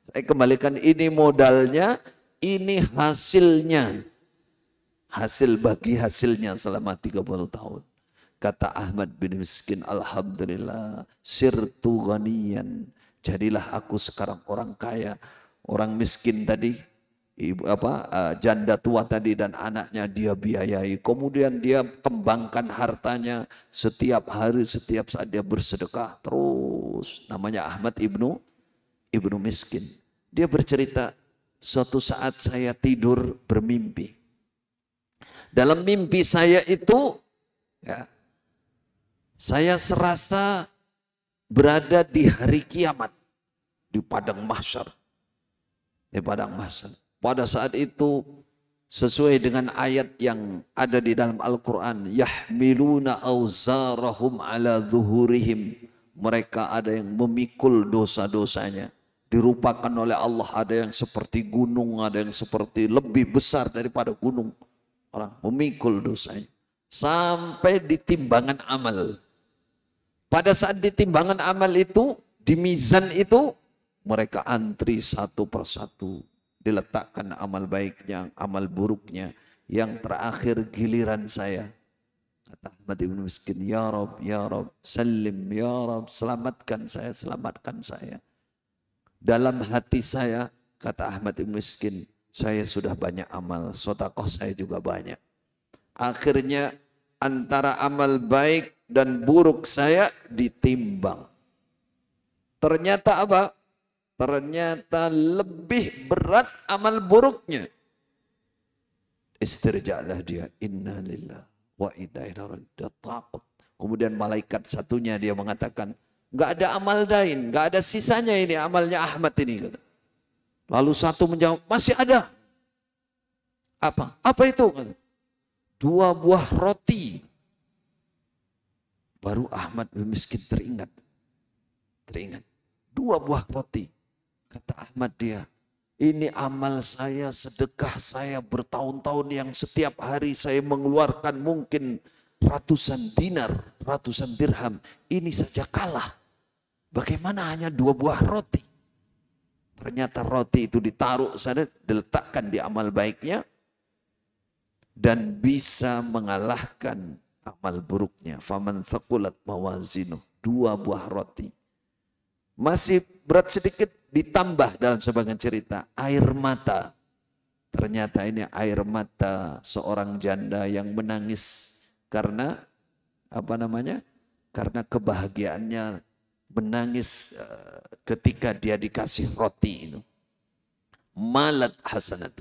Saya kembalikan, ini modalnya, ini hasilnya. Hasil bagi hasilnya selama 30 tahun. Kata Ahmad bin Miskin, alhamdulillah, sirtu ghaniyan. Jadilah aku sekarang orang kaya. Orang miskin tadi, janda tua tadi dan anaknya dia biayai. Kemudian dia kembangkan hartanya setiap hari, setiap saat dia bersedekah terus. Namanya Ahmad ibnu Miskin. Dia bercerita, suatu saat saya tidur bermimpi. Dalam mimpi saya itu, ya, saya serasa berada di hari kiamat, di padang mahsyar. Di padang mahsyar. Pada saat itu sesuai dengan ayat yang ada di dalam Al-Quran. Yahmiluna awzarahum ala zuhurihim. Mereka ada yang memikul dosa-dosanya. Dirupakan oleh Allah, ada yang seperti gunung, ada yang seperti lebih besar daripada gunung. Orang memikul dosanya. Sampai di timbangan amal. Pada saat di timbangan amal itu, di mizan itu, mereka antri satu persatu. Diletakkan amal baiknya, amal buruknya. Yang terakhir giliran saya. Kata Ahmad bin Miskin, ya Rab, salim, ya Rab, selamatkan saya, selamatkan saya. Dalam hati saya, kata Ahmad bin Miskin, saya sudah banyak amal, sedekah saya juga banyak. Akhirnya antara amal baik dan buruk saya ditimbang. Ternyata apa? Ternyata lebih berat amal buruknya. Istirja'lah dia. Inna lillah wa inna ilaihi raji'un. Kemudian malaikat satunya dia mengatakan, enggak ada amal lain, enggak ada sisanya ini amalnya Ahmad ini. Lalu satu menjawab, masih ada. Apa? Apa itu? 2 buah roti. Baru Ahmad bin Miskin teringat. 2 buah roti. Kata Ahmad dia, ini amal saya, sedekah saya bertahun-tahun yang setiap hari saya mengeluarkan mungkin ratusan dinar, ratusan dirham. Ini saja kalah. Bagaimana hanya 2 buah roti? Ternyata roti itu ditaruh sana, diletakkan di amal baiknya dan bisa mengalahkan amal buruknya. Faman thaqulat mawazinuh, 2 buah roti. Masih berat sedikit, ditambah dalam sebagian cerita air mata. Ternyata ini air mata seorang janda yang menangis karena apa namanya? Karena kebahagiaannya, menangis ketika dia dikasih roti itu. Malat hasanat.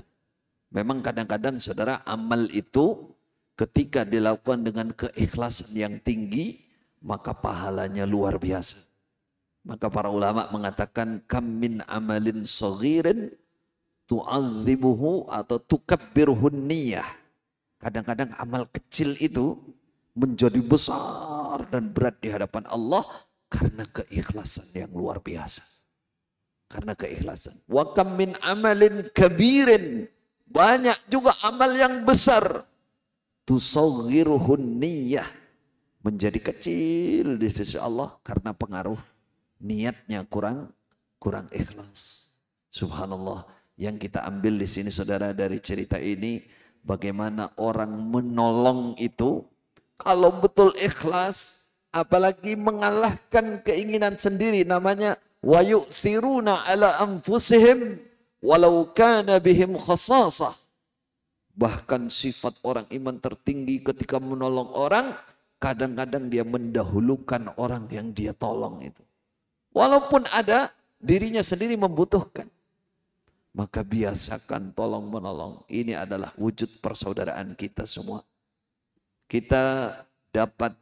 Memang kadang-kadang saudara, amal itu ketika dilakukan dengan keikhlasan yang tinggi, maka pahalanya luar biasa. Maka para ulama mengatakan, kam min amalin saghirin tu'adzibuhu atau tukabbiruhun niyah. Kadang-kadang amal kecil itu menjadi besar dan berat di hadapan Allah karena keikhlasan yang luar biasa. Karena keikhlasan. Wa kam min amalin kabirin. Banyak juga amal yang besar. Tusaghiruhun niyah. Menjadi kecil di sisi Allah karena pengaruh niatnya kurang ikhlas. Subhanallah. Yang kita ambil di sini saudara dari cerita ini, bagaimana orang menolong itu kalau betul ikhlas, apalagi mengalahkan keinginan sendiri, namanya wa yu'siruna ala anfusihim walau kana bihim khasasah. Bahkan sifat orang iman tertinggi ketika menolong orang, kadang-kadang dia mendahulukan orang yang dia tolong itu. Walaupun ada dirinya sendiri membutuhkan. Maka biasakan tolong menolong. Ini adalah wujud persaudaraan kita semua. Kita dapat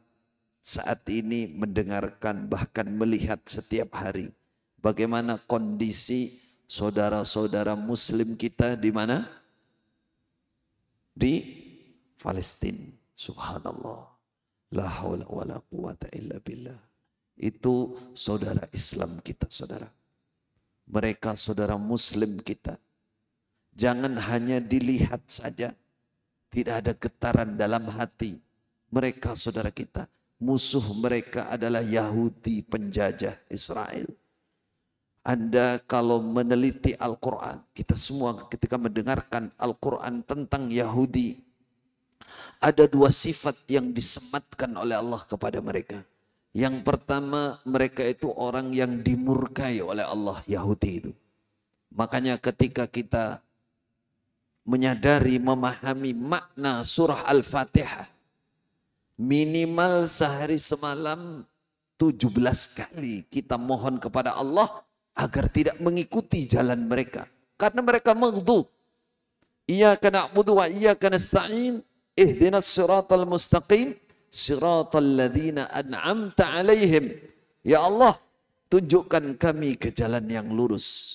saat ini mendengarkan bahkan melihat setiap hari bagaimana kondisi saudara-saudara muslim kita di mana? Di Palestina. Subhanallah. La haula wala quwata illa billah. Itu saudara Islam kita, saudara. Mereka saudara muslim kita. Jangan hanya dilihat saja. Tidak ada getaran dalam hati. Mereka saudara kita. Musuh mereka adalah Yahudi penjajah Israel. Anda kalau meneliti Al-Quran, kita semua ketika mendengarkan Al-Quran tentang Yahudi, ada dua sifat yang disematkan oleh Allah kepada mereka. Yang pertama, mereka itu orang yang dimurkai oleh Allah, Yahudi itu. Makanya ketika kita menyadari, memahami makna surah Al-Fatihah, minimal sehari semalam 17 kali kita mohon kepada Allah agar tidak mengikuti jalan mereka. Karena mereka maghdub. Iyyaka na'budu wa iyyaka nasta'in. Ihdinas siratal mustaqim. Siratal ladzina an'amta 'alaihim. Ya Allah, tunjukkan kami ke jalan yang lurus.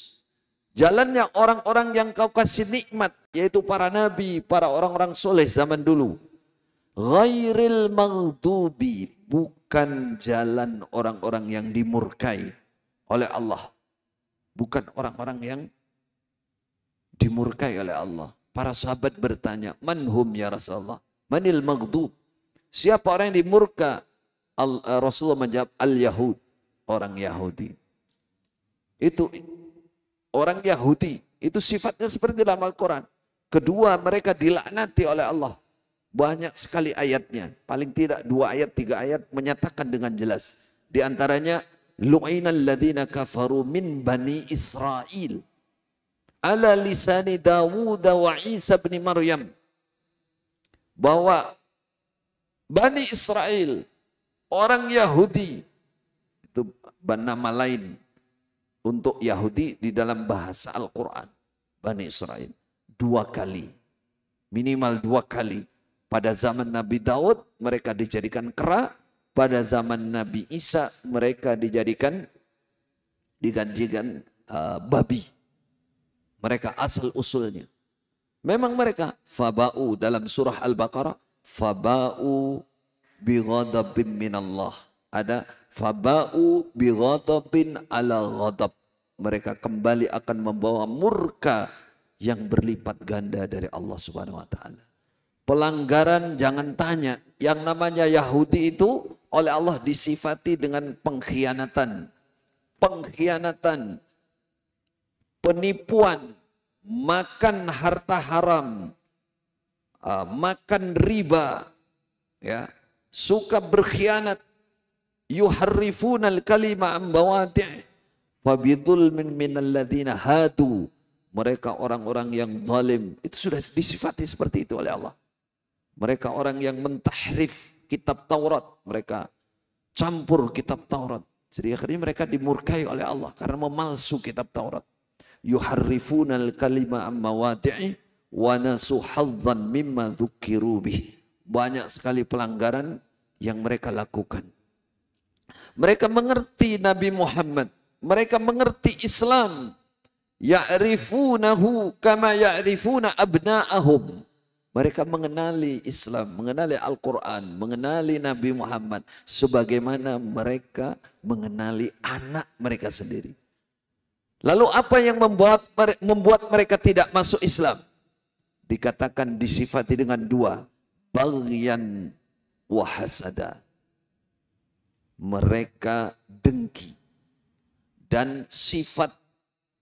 Jalannya orang-orang yang kau kasih nikmat, yaitu para nabi, para orang-orang soleh zaman dulu. Ghairil maghdubi, bukan jalan orang-orang yang dimurkai oleh Allah. Bukan orang-orang yang dimurkai oleh Allah. Para sahabat bertanya, manhum ya Rasulullah? Manil maghdub? Siapa orang yang dimurka? Rasulullah menjawab, al-Yahud. Orang Yahudi. Itu orang Yahudi. Itu sifatnya seperti dalam Al-Quran. Kedua, mereka dilaknati oleh Allah. Banyak sekali ayatnya. Paling tidak 2 ayat, 3 ayat menyatakan dengan jelas. Di antaranya, lu'inal ladzina kafaru min bani Israel ala lisani Dawud wa Isa bin Maryam. Bahwa Bani Israel, orang Yahudi, itu nama lain untuk Yahudi di dalam bahasa Al-Quran. Bani Israel 2 kali, minimal 2 kali. Pada zaman Nabi Daud mereka dijadikan kera. Pada zaman Nabi Isa mereka digantikan babi. Mereka asal usulnya. Memang mereka faba'u dalam surah Al-Baqarah. Faba'u bighadabin minallah. Ada faba'u bighadabin ala ghadab. Mereka kembali akan membawa murka yang berlipat ganda dari Allah Subhanahu wa taala. Pelanggaran jangan tanya. Yang namanya Yahudi itu oleh Allah disifati dengan pengkhianatan. Pengkhianatan. Penipuan. Makan harta haram. Makan riba. Ya, suka berkhianat. Yuharrifunal kalima an mawadi'ih. Fabidulmin minal ladzina hadu. Mereka orang-orang yang zalim. Itu sudah disifati seperti itu oleh Allah. Mereka orang yang mentahrif kitab Taurat. Mereka campur kitab Taurat. Jadi akhirnya mereka dimurkai oleh Allah karena memalsu kitab Taurat. Yuharrifunal kalima an mawadi'i wa nasu hadzan mimma dzukiru bih. Banyak sekali pelanggaran yang mereka lakukan. Mereka mengerti Nabi Muhammad. Mereka mengerti Islam. Ya'rifunahu kama ya'rifuna abna'ahum. Mereka mengenali Islam, mengenali Al-Quran, mengenali Nabi Muhammad. Sebagaimana mereka mengenali anak mereka sendiri. Lalu apa yang membuat mereka tidak masuk Islam? Dikatakan disifati dengan 2. Baghyan wa hasada. Mereka dengki. Dan sifat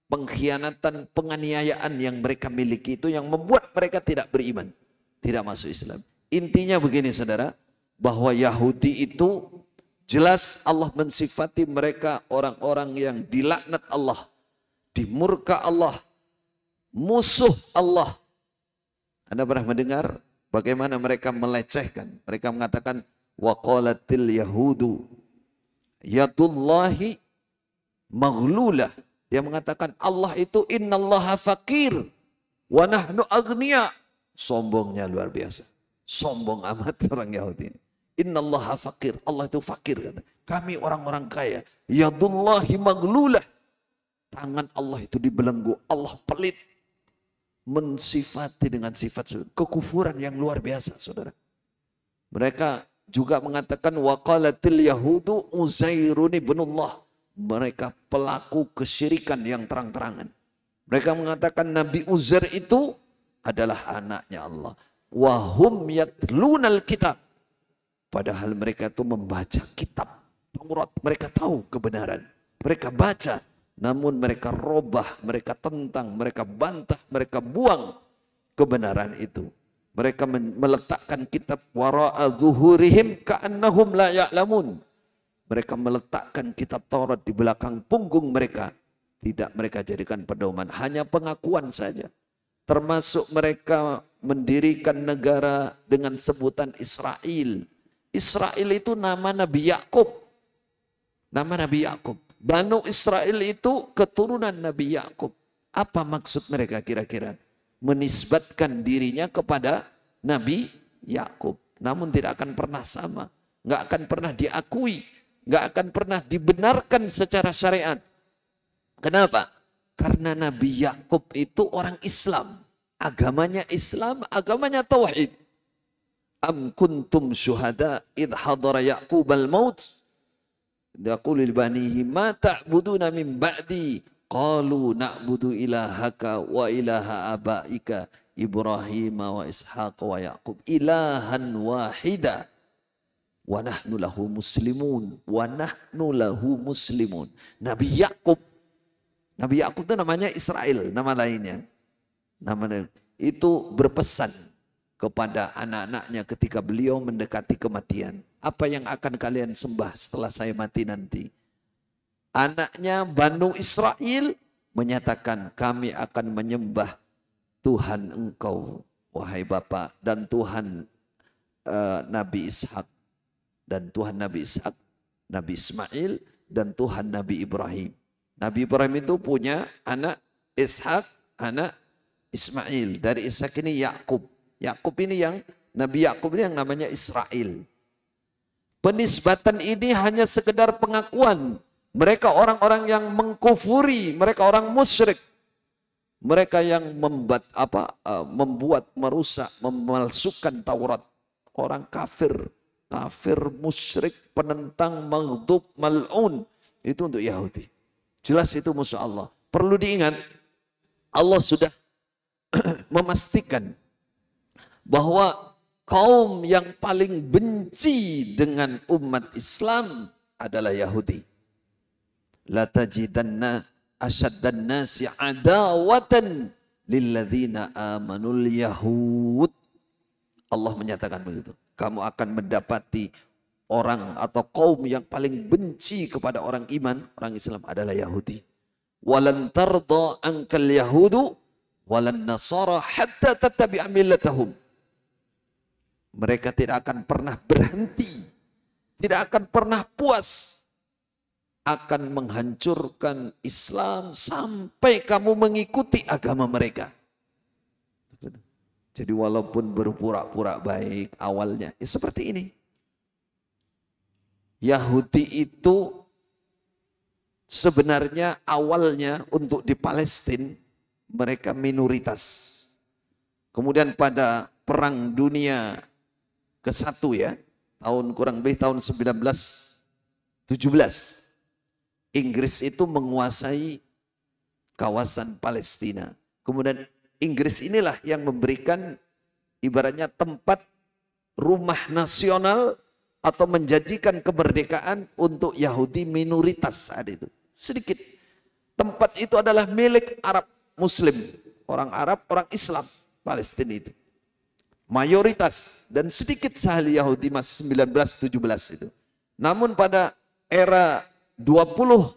pengkhianatan, penganiayaan yang mereka miliki itu yang membuat mereka tidak beriman, tidak masuk Islam. Intinya begini saudara, bahwa Yahudi itu jelas Allah mensifati mereka orang-orang yang dilaknat Allah, dimurka Allah, musuh Allah. Anda pernah mendengar bagaimana mereka melecehkan? Mereka mengatakan wa qalatil yahudu yadullahi maghlulah. Dia mengatakan Allah itu innallaha fakir wa nahnu aghnia. Sombongnya luar biasa. Sombong amat orang Yahudi. Innallaha fakir. Allah itu fakir. Kata. Kami orang-orang kaya. Yadullahi maghlulah. Tangan Allah itu dibelenggu. Allah pelit. Mensifati dengan sifat kekufuran yang luar biasa, saudara. Mereka juga mengatakan waqalatil yahudu Uzairun ibnullah. Mereka pelaku kesyirikan yang terang-terangan. Mereka mengatakan Nabi Uzair itu adalah anaknya Allah. Wahum yatlunal kitab. Padahal mereka itu membaca kitab Taurat. Mereka tahu kebenaran. Mereka baca. Namun mereka robah, mereka tentang, mereka bantah, mereka buang kebenaran itu. Mereka meletakkan kitab wara'a zuhurihim ka'annahum la ya'lamun. Mereka meletakkan kitab Taurat di belakang punggung mereka. Tidak mereka jadikan pedoman, hanya pengakuan saja. Termasuk mereka mendirikan negara dengan sebutan Israel. Israel itu nama Nabi Yakub. Nama Nabi Yakub. Banu Israel itu keturunan Nabi Yakub. Apa maksud mereka kira-kira? Menisbatkan dirinya kepada Nabi Yakub. Namun tidak akan pernah sama. Nggak akan pernah diakui. Nggak akan pernah dibenarkan secara syariat. Kenapa? Karena Nabi Yakub itu orang Islam. Agamanya Islam, agamanya tauhid. Am kuntum syuhada idh hadara Yaqub al-maut. Yaqulu li banihi ma ta'buduna min ba'di qalu na'budu ilahaka wa ilaha abaika Ibrahim wa Ishaq wa Yaqub ilahan wahida wa nahnu lahu muslimun wa nahnu lahu muslimun. Nabi Yakub itu namanya Israel, nama lainnya. Nama itu berpesan kepada anak-anaknya ketika beliau mendekati kematian. Apa yang akan kalian sembah setelah saya mati nanti? Anaknya Banu Israel menyatakan kami akan menyembah Tuhan engkau, wahai Bapa, dan Tuhan Nabi Ishak, dan Tuhan Nabi Ishak, Nabi Ismail, dan Tuhan Nabi Ibrahim. Nabi Ibrahim itu punya anak Ishak, anak Ismail. Dari Ishak ini Yakub. Yakub ini yang Nabi Yakub ini yang namanya Israel. Penisbatan ini hanya sekedar pengakuan. Mereka orang-orang yang mengkufuri, mereka orang musyrik. Mereka yang membuat, merusak, memalsukan Taurat. Orang kafir, musyrik, penentang, maghdub, mal'un. Itu untuk Yahudi. Jelas itu musuh Allah. Perlu diingat, Allah sudah memastikan bahwa kaum yang paling benci dengan umat Islam adalah Yahudi. La tajidanna asyaddan nasi adawatan lilladzina amanul yahud. Allah menyatakan begitu. Kamu akan mendapati orang atau kaum yang paling benci kepada orang iman, orang Islam adalah Yahudi. Walan tarda ankal yahudu walan nasara hatta tattabi'a millatahum. Mereka tidak akan pernah berhenti, tidak akan pernah puas, akan menghancurkan Islam sampai kamu mengikuti agama mereka. Jadi walaupun berpura-pura baik awalnya, ya seperti ini. Yahudi itu sebenarnya awalnya untuk di Palestina mereka minoritas. Kemudian pada Perang Dunia ke-1 ya, kurang lebih tahun 1917, Inggris itu menguasai kawasan Palestina. Kemudian Inggris inilah yang memberikan ibaratnya tempat rumah nasional atau menjanjikan kemerdekaan untuk Yahudi minoritas saat itu. Sedikit. Tempat itu adalah milik Arab Muslim, orang Arab, orang Islam, Palestina itu. Mayoritas dan sedikit sahli Yahudi masih 1917 itu. Namun pada era 20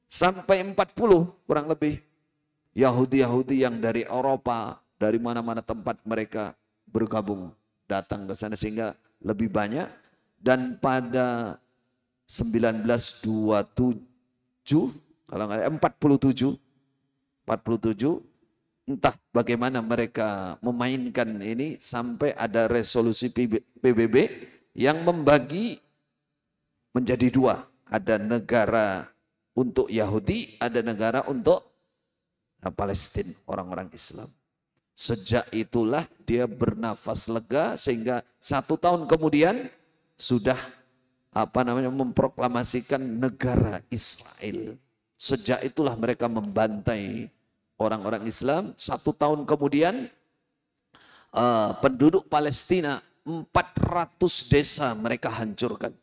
sampai 40 kurang lebih, Yahudi-Yahudi yang dari Eropa, dari mana-mana tempat mereka bergabung datang ke sana sehingga lebih banyak. Dan pada 1927 kalau nggak 47 entah bagaimana mereka memainkan ini sampai ada resolusi PBB yang membagi menjadi dua. Ada negara untuk Yahudi, ada negara untuk Palestina, orang-orang Islam. Sejak itulah dia bernafas lega sehingga 1 tahun kemudian sudah memproklamasikan negara Israel. Sejak itulah mereka membantai orang-orang Islam. 1 tahun kemudian penduduk Palestina 400 desa mereka hancurkan.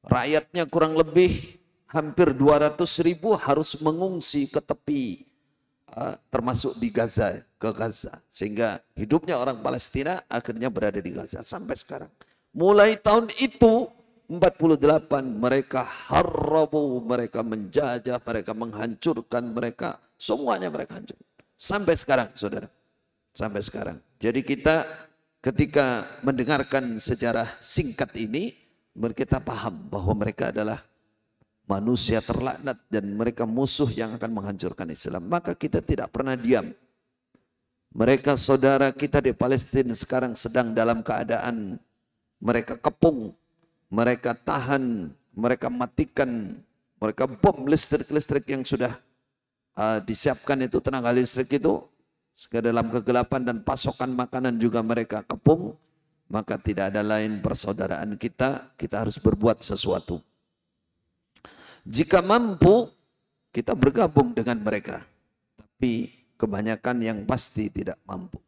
Rakyatnya kurang lebih hampir 200.000 harus mengungsi ke tepi, termasuk di Gaza, ke Gaza. Sehingga hidupnya orang Palestina akhirnya berada di Gaza sampai sekarang. Mulai tahun itu 48 mereka harabu, mereka menjajah, mereka menghancurkan, mereka semuanya mereka hancur. Sampai sekarang saudara, sampai sekarang. Jadi kita ketika mendengarkan sejarah singkat ini, kita paham bahwa mereka adalah manusia terlaknat dan mereka musuh yang akan menghancurkan Islam. Maka kita tidak pernah diam. Mereka saudara kita di Palestina sekarang sedang dalam keadaan mereka kepung, mereka tahan, mereka matikan, mereka bom listrik yang sudah disiapkan itu, tenaga listrik itu, dalam kegelapan dan pasokan makanan juga mereka kepung. Maka tidak ada lain persaudaraan kita harus berbuat sesuatu. Jika mampu, kita bergabung dengan mereka. Tapi kebanyakan yang pasti tidak mampu.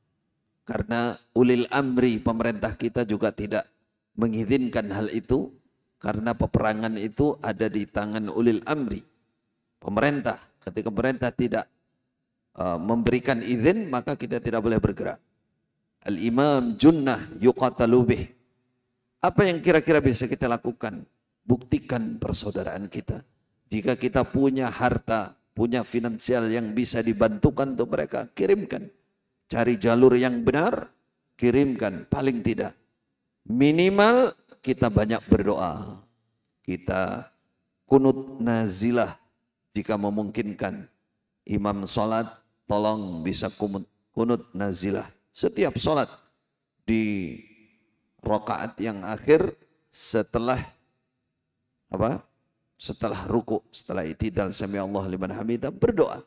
Karena ulil amri pemerintah kita juga tidak mengizinkan hal itu. Karena peperangan itu ada di tangan ulil amri. Pemerintah, ketika pemerintah tidak memberikan izin, maka kita tidak boleh bergerak. Al-imam junnah yuqatalu bih. Apa yang kira-kira bisa kita lakukan? Buktikan persaudaraan kita. Jika kita punya harta, punya finansial yang bisa dibantukan untuk mereka, kirimkan. Cari jalur yang benar, kirimkan. Paling tidak, minimal kita banyak berdoa. Kita kunut nazilah jika memungkinkan. Imam sholat, tolong bisa kunut nazilah. Setiap sholat di rakaat yang akhir setelah ruku, setelah itidal sami Allah liman hamidah, berdoa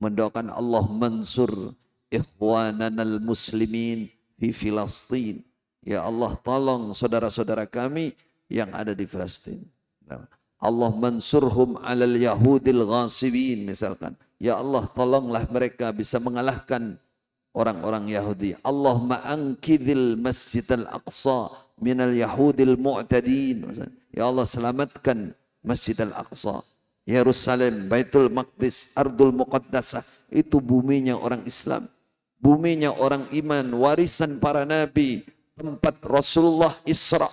mendoakan Allah mansur ikhwananal muslimin fi Filastin. Ya Allah, tolong saudara-saudara kami yang ada di Filastin. Allah mansurhum alal yahudil ghasibin misalkan. Ya Allah, tolonglah mereka bisa mengalahkan orang-orang Yahudi. Allahumma ankidil masjid al-aqsa minal yahudil mu'tadin. Ya Allah, selamatkan Masjid Al-Aqsa, Yerusalem, Baitul Maqdis, Ardul Muqaddasah. Itu buminya orang Islam, buminya orang iman, warisan para nabi, tempat Rasulullah Isra.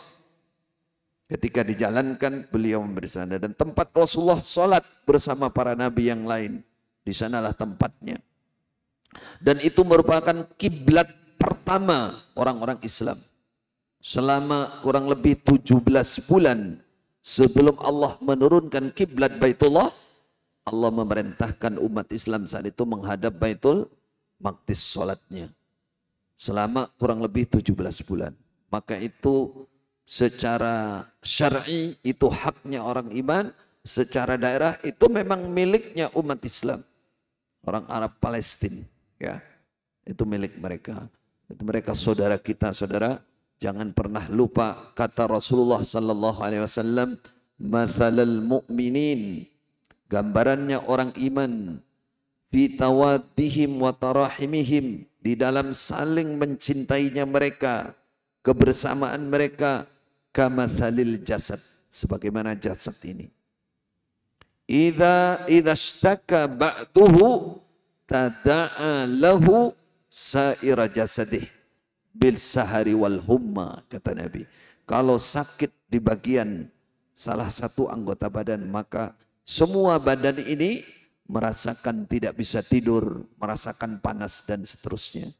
Ketika dijalankan, beliau memberi sana. Dan tempat Rasulullah sholat bersama para nabi yang lain. Di sanalah tempatnya. Dan itu merupakan kiblat pertama orang-orang Islam. Selama kurang lebih 17 bulan sebelum Allah menurunkan kiblat Baitullah, Allah memerintahkan umat Islam saat itu menghadap Baitul Maqdis sholatnya. Selama kurang lebih 17 bulan. Maka itu secara syar'i itu haknya orang iman, secara daerah itu memang miliknya umat Islam. Orang Arab Palestina, ya, itu milik mereka. Itu mereka saudara kita, saudara. Jangan pernah lupa kata Rasulullah sallallahu alaihi wasallam, "Matsalal mu'minin." Gambarannya orang iman, fi tawaddihim wa tarahimihim, di dalam saling mencintainya mereka, kebersamaan mereka, kamatsalil jasad, sebagaimana jasad ini. idza ishtaka ba'duhu tada'a lahu sa'ira jasadih bil sahari wal humma, kata Nabi. Kalau sakit di bagian salah satu anggota badan, maka semua badan ini merasakan tidak bisa tidur, merasakan panas dan seterusnya.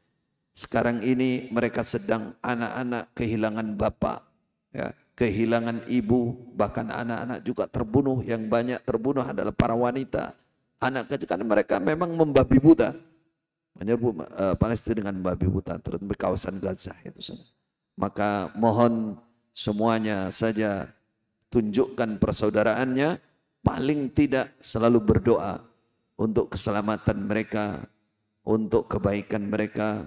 Sekarang ini mereka sedang, anak-anak kehilangan bapak, ya, kehilangan ibu, bahkan anak-anak juga terbunuh. Yang banyak terbunuh adalah para wanita. Anak kecil, kan mereka memang membabi buta, menyerbu Palestina dengan membabi buta, terutama di kawasan Gaza itu. Maka mohon semuanya saja tunjukkan persaudaraannya, paling tidak selalu berdoa untuk keselamatan mereka, untuk kebaikan mereka,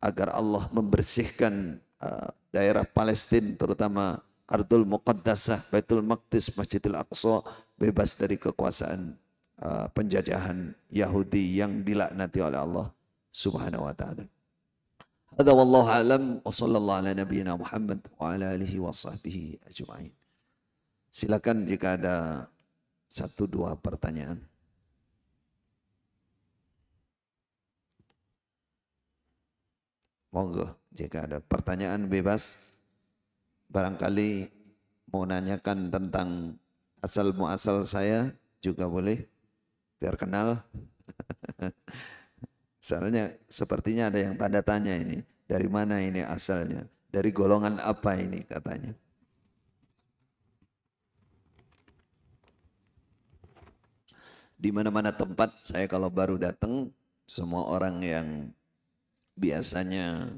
agar Allah membersihkan daerah Palestina, terutama Ardul Muqaddasah, Baitul Maqdis, Masjidil Aqsa, bebas dari kekuasaan penjajahan Yahudi yang dilaknati oleh Allah Subhanahu wa taala. Hadza wallahu alam wa sallallahu ala nabiyyina Muhammad wa ala alihi wa sahbihi ajma'in. Silakan jika ada 1-2 pertanyaan. Monggo, jika ada pertanyaan bebas, barangkali mau nanyakan tentang asal muasal saya juga boleh, biar kenal. Soalnya sepertinya ada yang tanda tanya ini, dari mana ini asalnya, dari golongan apa ini katanya. Di mana-mana tempat saya kalau baru datang, semua orang yang biasanya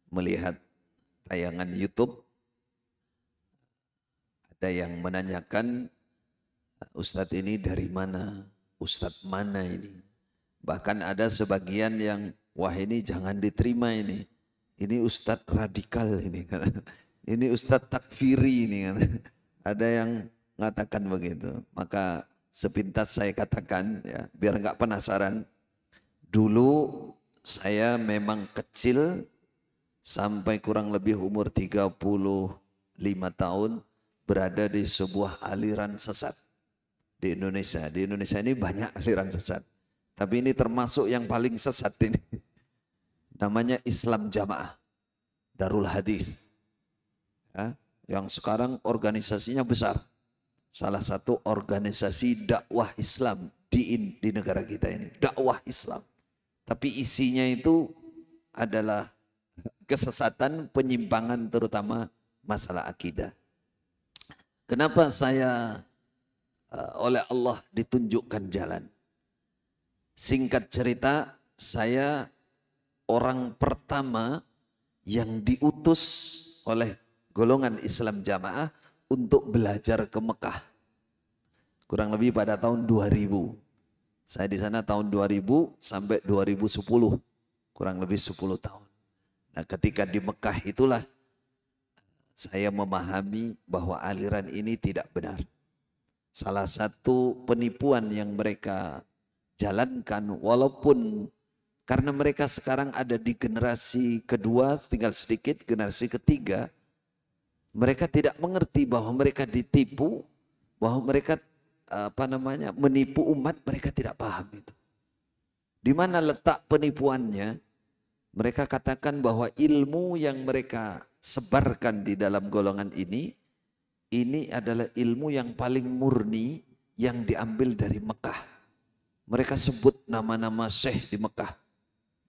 melihat tayangan YouTube, ada yang menanyakan, Ustadz ini dari mana? Ustadz mana ini? Bahkan ada sebagian yang, wah ini jangan diterima ini. Ini Ustadz radikal ini. Ini Ustadz takfiri ini. Ada yang mengatakan begitu. Maka sepintas saya katakan, ya, biar nggak penasaran. Dulu saya memang kecil sampai kurang lebih umur 35 tahun berada di sebuah aliran sesat di Indonesia. Di Indonesia ini banyak aliran sesat, tapi ini termasuk yang paling sesat ini. Namanya Islam Jamaah Darul Hadis, ya, yang sekarang organisasinya besar. Salah satu organisasi dakwah Islam di negara kita ini, dakwah Islam. Tapi isinya itu adalah kesesatan, penyimpangan, terutama masalah akidah. Kenapa saya oleh Allah ditunjukkan jalan? Singkat cerita, saya orang pertama yang diutus oleh golongan Islam Jamaah untuk belajar ke Mekah. Kurang lebih pada tahun 2000. Saya di sana tahun 2000 sampai 2010, kurang lebih 10 tahun. Nah, ketika di Mekah itulah saya memahami bahwa aliran ini tidak benar. Salah satu penipuan yang mereka jalankan, walaupun karena mereka sekarang ada di generasi kedua, tinggal sedikit, generasi ketiga, mereka tidak mengerti bahwa mereka ditipu, bahwa mereka menipu umat. Mereka tidak paham itu. Di mana letak penipuannya? Mereka katakan bahwa ilmu yang mereka sebarkan di dalam golongan ini adalah ilmu yang paling murni yang diambil dari Mekah. Mereka sebut nama-nama syekh di Mekah,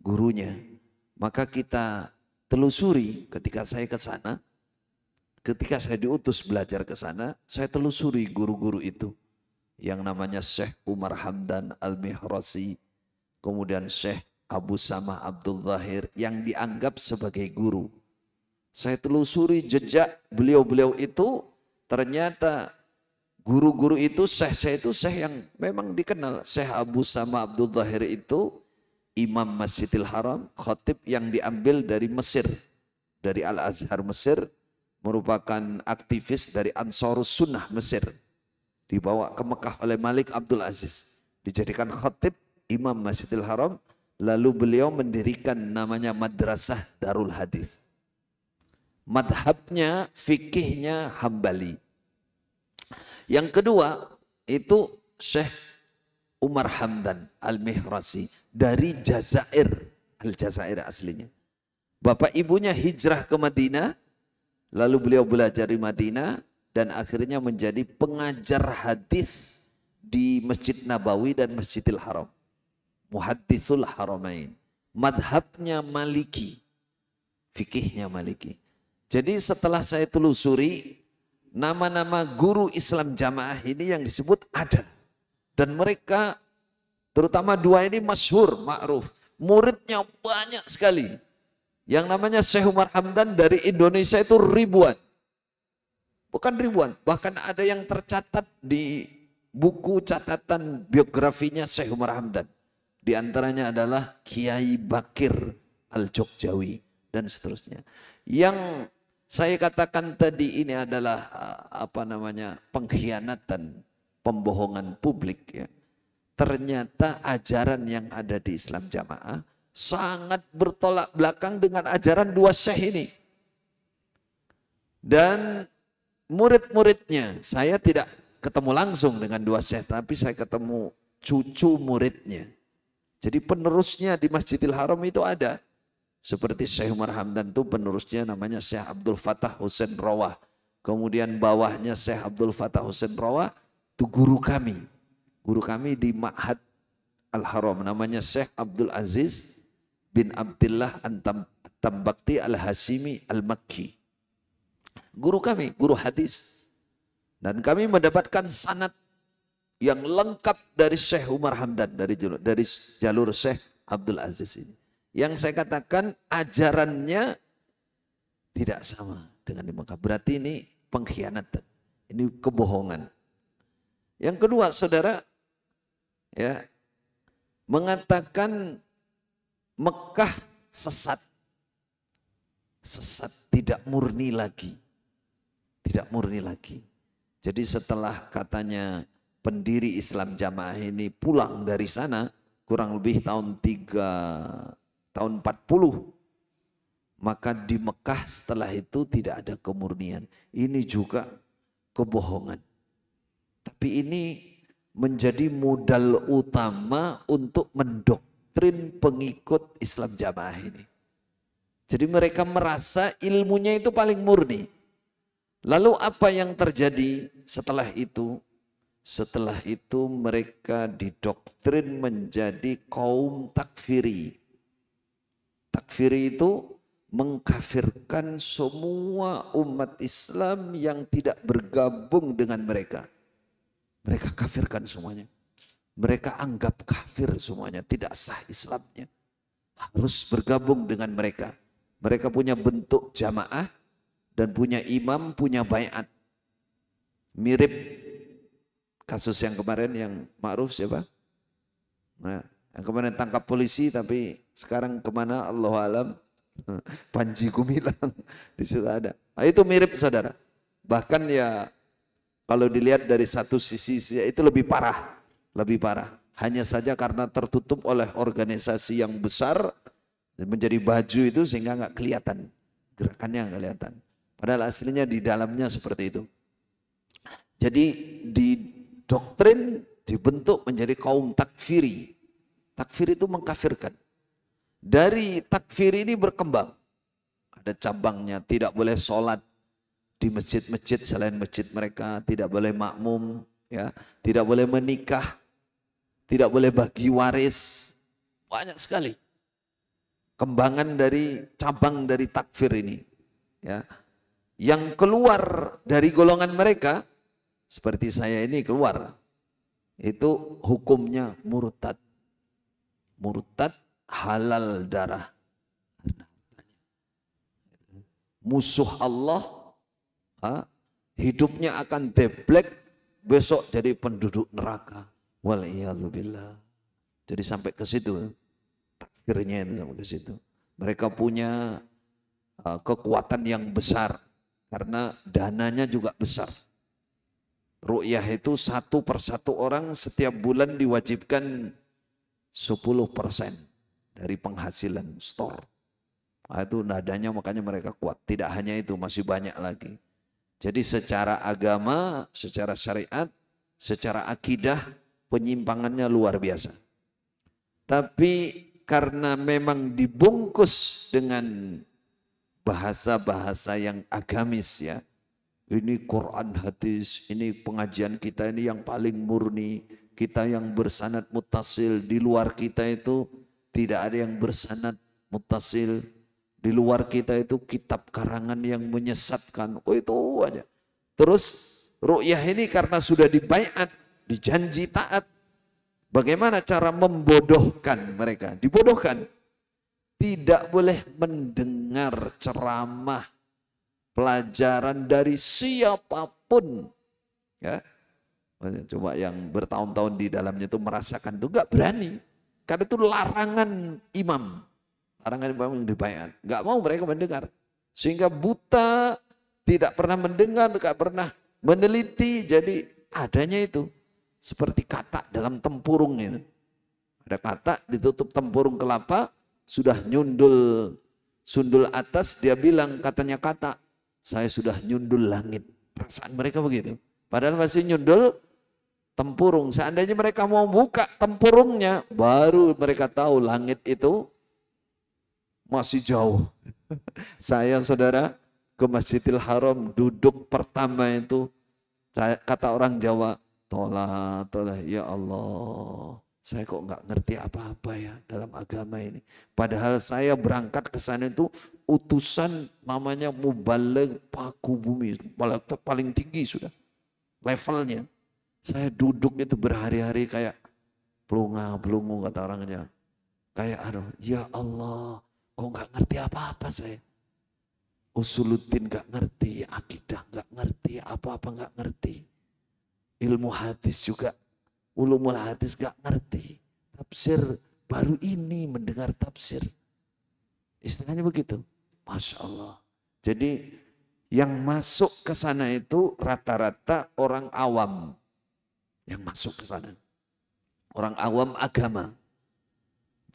gurunya. Maka kita telusuri ketika saya ke sana, ketika saya diutus belajar ke sana, saya telusuri guru-guru itu. Yang namanya Syekh Umar Hamdan Al-Mihrasi, kemudian Syekh Abu Samah Abdul Zahir yang dianggap sebagai guru. Saya telusuri jejak beliau-beliau itu, ternyata guru-guru itu, syekh yang memang dikenal. Syekh Abu Samah Abdul Zahir itu Imam Masjidil Haram, khatib yang diambil dari Mesir, dari Al-Azhar Mesir, merupakan aktivis dari Ansarus Sunnah Mesir. Dibawa ke Mekah oleh Malik Abdul Aziz, dijadikan khatib Imam Masjidil Haram, lalu beliau mendirikan namanya Madrasah Darul Hadis. Madhabnya, fikihnya Hambali. Yang kedua itu Syekh Umar Hamdan Al-Mihrasi dari Jazair, Al-Jazair aslinya. Bapak ibunya hijrah ke Madinah, lalu beliau belajar di Madinah dan akhirnya menjadi pengajar hadis di Masjid Nabawi dan Masjidil Haram. Muhadditsul Haramain. Madhabnya Maliki, fikihnya Maliki. Jadi setelah saya telusuri, nama-nama guru Islam jamaah ini yang disebut ada. Dan mereka, terutama dua ini masyhur, ma'ruf. Muridnya banyak sekali. Yang namanya Syekh Umar Hamdan dari Indonesia itu ribuan. Bukan ribuan, bahkan ada yang tercatat di buku catatan biografinya Syekh Umar Hamdan. Di antaranya adalah Kiai Bakir Al-Jogjawi dan seterusnya. Yang saya katakan tadi ini adalah pengkhianatan, pembohongan publik ya. Ternyata ajaran yang ada di Islam jamaah sangat bertolak belakang dengan ajaran dua syekh ini. Dan murid-muridnya, saya tidak ketemu langsung dengan dua syekh, tapi saya ketemu cucu muridnya. Jadi penerusnya di Masjidil Haram itu ada. Seperti Syekh Umar Hamdan itu penerusnya namanya Syekh Abdul Fattah Husain Rawah. Kemudian bawahnya Syekh Abdul Fattah Husain Rawah itu guru kami. Guru kami di Ma'had Al-Haram namanya Syekh Abdul Aziz bin Abdullah Tambakti Al-Hashimi Al-Makki. Guru kami, guru hadis. Dan kami mendapatkan sanad yang lengkap dari Syekh Umar Hamdan, dari jalur Syekh Abdul Aziz ini. Yang saya katakan ajarannya tidak sama dengan di Mekah. Berarti ini pengkhianatan, ini kebohongan. Yang kedua, saudara, ya, mengatakan Mekah sesat. Sesat, tidak murni lagi. Tidak murni lagi. Jadi setelah katanya pendiri Islam jamaah ini pulang dari sana, kurang lebih tahun 40, maka di Mekah setelah itu tidak ada kemurnian. Ini juga kebohongan. Tapi ini menjadi modal utama untuk mendoktrin pengikut Islam jamaah ini. Jadi mereka merasa ilmunya itu paling murni. Lalu apa yang terjadi setelah itu? Setelah itu mereka didoktrin menjadi kaum takfiri. Takfiri itu mengkafirkan semua umat Islam yang tidak bergabung dengan mereka. Mereka kafirkan semuanya. Mereka anggap kafir semuanya, tidak sah Islamnya. Harus bergabung dengan mereka. Mereka punya bentuk jamaah dan punya imam, punya baiat. Mirip kasus yang kemarin yang ma'ruf siapa? Nah, yang kemarin tangkap polisi tapi sekarang kemana Allahu alam. Panji Gumilang di situ ada. Nah, itu mirip saudara. Bahkan ya kalau dilihat dari satu sisi itu lebih parah. Lebih parah. Hanya saja karena tertutup oleh organisasi yang besar menjadi baju itu sehingga nggak kelihatan. Gerakannya nggak kelihatan. Padahal aslinya di dalamnya seperti itu. Jadi didoktrin dibentuk menjadi kaum takfiri. Takfir itu mengkafirkan. Dari takfir ini berkembang. Ada cabangnya, tidak boleh sholat di masjid-masjid selain masjid mereka, tidak boleh makmum, ya, tidak boleh menikah, tidak boleh bagi waris. Banyak sekali kembangan dari cabang dari takfir ini. Ya. Yang keluar dari golongan mereka, seperti saya ini keluar, itu hukumnya murtad. Murtad halal darah. Musuh Allah, hidupnya akan deblek, besok jadi penduduk neraka. Waliyadzubillah. Jadi sampai ke situ, takfirnya itu sampai ke situ. Mereka punya kekuatan yang besar karena dananya juga besar. Ru'yah itu satu persatu orang setiap bulan diwajibkan 10% dari penghasilan store. Nah, itu nadanya makanya mereka kuat. Tidak hanya itu, masih banyak lagi. Jadi secara agama, secara syariat, secara akidah, penyimpangannya luar biasa. Tapi karena memang dibungkus dengan bahasa-bahasa yang agamis ya. Ini Quran hadis, ini pengajian kita ini yang paling murni. Kita yang bersanad muttasil, di luar kita itu tidak ada yang bersanad muttasil. Di luar kita itu kitab karangan yang menyesatkan. Oh itu aja. Terus ru'yah ini karena sudah dibaiat, dijanji taat. Bagaimana cara membodohkan mereka? Dibodohkan. Tidak boleh mendengar ceramah, pelajaran dari siapapun. Ya. Coba yang bertahun-tahun di dalamnya itu merasakan itu enggak berani. Karena itu larangan imam. Larangan imam yang dibaiat. Enggak mau mereka mendengar. Sehingga buta, tidak pernah mendengar, tidak pernah meneliti. Jadi adanya itu seperti katak dalam tempurung itu. Ada katak ditutup tempurung kelapa, sudah nyundul sundul atas, dia bilang katanya katak, saya sudah nyundul langit. Perasaan mereka begitu. Padahal masih nyundul tempurung. Seandainya mereka mau buka tempurungnya, baru mereka tahu langit itu masih jauh. Saya saudara ke Masjidil Haram duduk pertama itu, kata orang Jawa, tolah ya Allah, saya kok nggak ngerti apa-apa ya dalam agama ini. Padahal saya berangkat ke sana itu utusan namanya mubaligh paku bumi, paling tinggi sudah levelnya. Saya duduk itu berhari-hari kayak pelunga-pelungu kata orangnya. Kayak aduh, ya Allah, kok nggak ngerti apa-apa saya. Usuluddin nggak ngerti, akidah nggak ngerti, apa-apa nggak ngerti. Ilmu hadis juga, ulumul hadis gak ngerti. Tafsir baru ini mendengar tafsir. Istilahnya begitu. Masya Allah. Jadi yang masuk ke sana itu rata-rata orang awam. Yang masuk ke sana. Orang awam agama.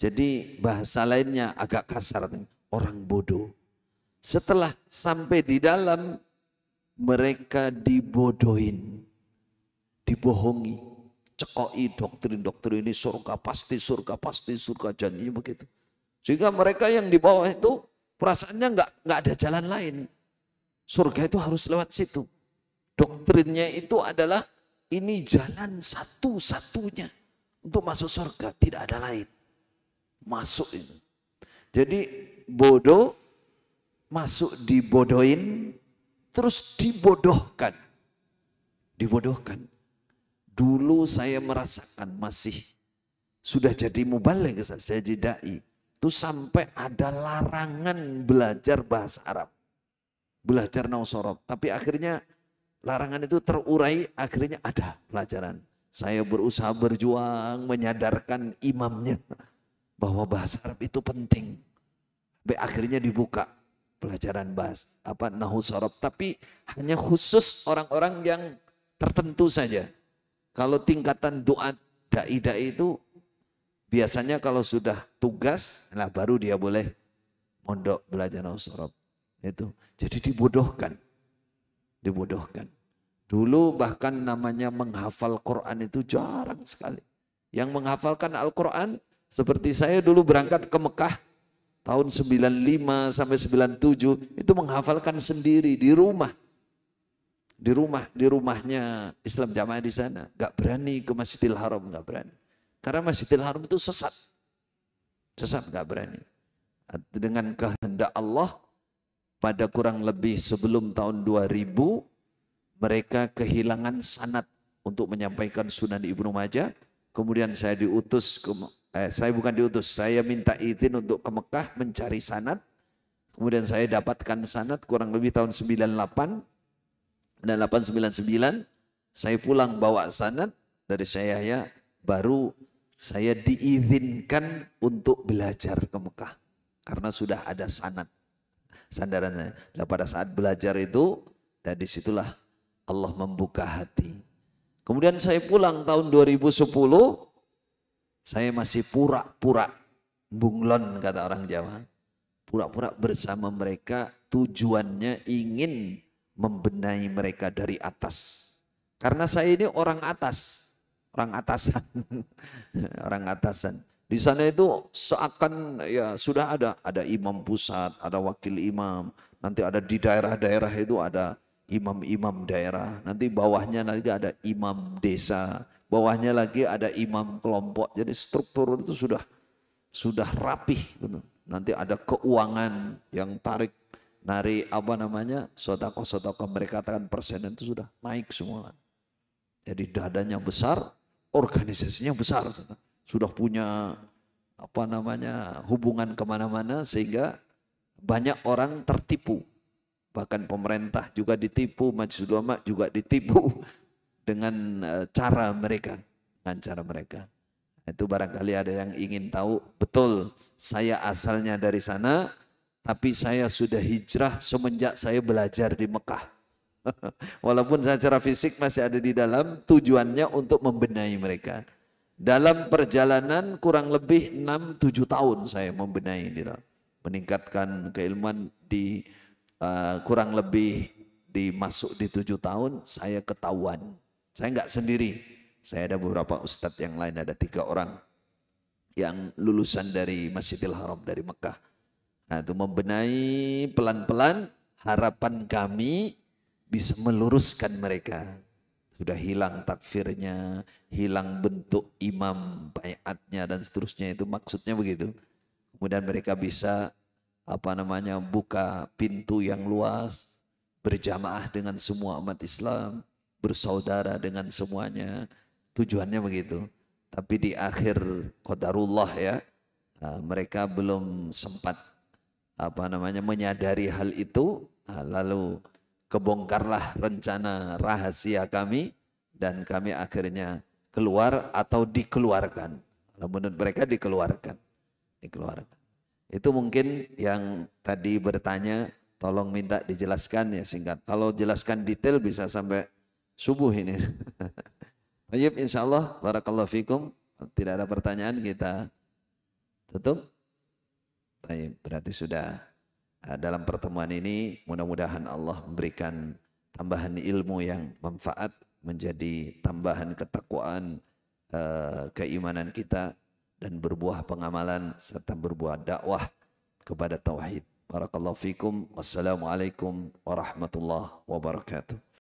Jadi bahasa lainnya agak kasar. Orang bodoh. Setelah sampai di dalam, mereka dibodohin. Dibohongi, cekoi doktrin-doktrin ini surga pasti, surga janjinya begitu. Sehingga mereka yang di bawah itu perasaannya nggak ada jalan lain. Surga itu harus lewat situ. Doktrinnya itu adalah ini jalan satu-satunya untuk masuk surga, tidak ada lain. Masuk itu. Jadi bodoh masuk dibodohin, terus dibodohkan. Dibodohkan. Dulu saya merasakan masih sudah jadi mubaligh, saya jadi dai. Itu sampai ada larangan belajar bahasa Arab. Belajar nahwu shorof. Tapi akhirnya larangan itu terurai, akhirnya ada pelajaran. Saya berusaha berjuang menyadarkan imamnya bahwa bahasa Arab itu penting. Sampai akhirnya dibuka pelajaran nahwu shorof. Tapi hanya khusus orang-orang yang tertentu saja. Kalau tingkatan doa dai-dai itu biasanya kalau sudah tugas, nah baru dia boleh mondok belajar nahwu shorof. Itu. Jadi dibodohkan. Dibodohkan. Dulu bahkan namanya menghafal Quran itu jarang sekali. Yang menghafalkan Al-Quran seperti saya dulu berangkat ke Mekah tahun 95 sampai 97 itu menghafalkan sendiri di rumah. Di rumahnya Islam Jamaah di sana, nggak berani ke Masjidil Haram, nggak berani. Karena Masjidil Haram itu sesat, nggak berani. Dengan kehendak Allah, pada kurang lebih sebelum tahun 2000, mereka kehilangan sanad untuk menyampaikan Sunan Ibnu Majah. Kemudian saya diutus, saya bukan diutus, saya minta izin untuk ke Mekah mencari sanad. Kemudian saya dapatkan sanad kurang lebih tahun 98. Dan 899 saya pulang bawa sanad dari saya ya, baru saya diizinkan untuk belajar ke Mekah karena sudah ada sandarannya. Dan pada saat belajar itu, dan disitulah Allah membuka hati. Kemudian saya pulang tahun 2010, saya masih pura-pura bunglon kata orang Jawa, pura-pura bersama mereka, tujuannya ingin membenahi mereka dari atas. Karena saya ini orang atas, orang atasan. Orang atasan. Di sana itu seakan ya sudah ada imam pusat, ada wakil imam, nanti ada di daerah-daerah itu ada imam-imam daerah, nanti bawahnya lagi ada imam desa, bawahnya lagi ada imam kelompok. Jadi struktur itu sudah rapih gitu. Nanti ada keuangan yang narik apa namanya, sedekah mereka katakan persen itu sudah naik semua. Jadi dadanya besar, organisasinya besar, sudah punya apa namanya hubungan kemana-mana sehingga banyak orang tertipu. Bahkan pemerintah juga ditipu, majelis ulama juga ditipu dengan cara mereka, Itu barangkali ada yang ingin tahu, betul saya asalnya dari sana, tapi saya sudah hijrah semenjak saya belajar di Mekah. Walaupun secara fisik masih ada di dalam, tujuannya untuk membenahi mereka. Dalam perjalanan kurang lebih 6-7 tahun saya membenahi di dalam, meningkatkan keilmuan di kurang lebih masuk di 7 tahun saya ketahuan. Saya enggak sendiri, saya ada beberapa ustadz yang lain, ada 3 orang yang lulusan dari Masjidil Haram dari Mekah. Nah, itu membenahi pelan-pelan, harapan kami bisa meluruskan mereka. Sudah hilang takfirnya, hilang bentuk imam baiatnya dan seterusnya, itu maksudnya begitu. Kemudian mereka bisa apa namanya buka pintu yang luas, berjamaah dengan semua umat Islam, bersaudara dengan semuanya. Tujuannya begitu. Tapi di akhir qadarullah ya, mereka belum sempat apa namanya menyadari hal itu, lalu kebongkarlah rencana rahasia kami dan kami akhirnya keluar atau dikeluarkan. Menurut mereka dikeluarkan. Itu mungkin yang tadi bertanya, tolong minta dijelaskan ya singkat. Kalau jelaskan detail bisa sampai subuh ini. Baik, insyaallah barakallahu fikum. Tidak ada pertanyaan, kita tutup. Baik, berarti sudah dalam pertemuan ini mudah-mudahan Allah memberikan tambahan ilmu yang manfaat, menjadi tambahan ketakwaan, keimanan kita, dan berbuah pengamalan serta berbuah dakwah kepada tauhid. Barakallahu fikum. Wassalamualaikum warahmatullahi wabarakatuh.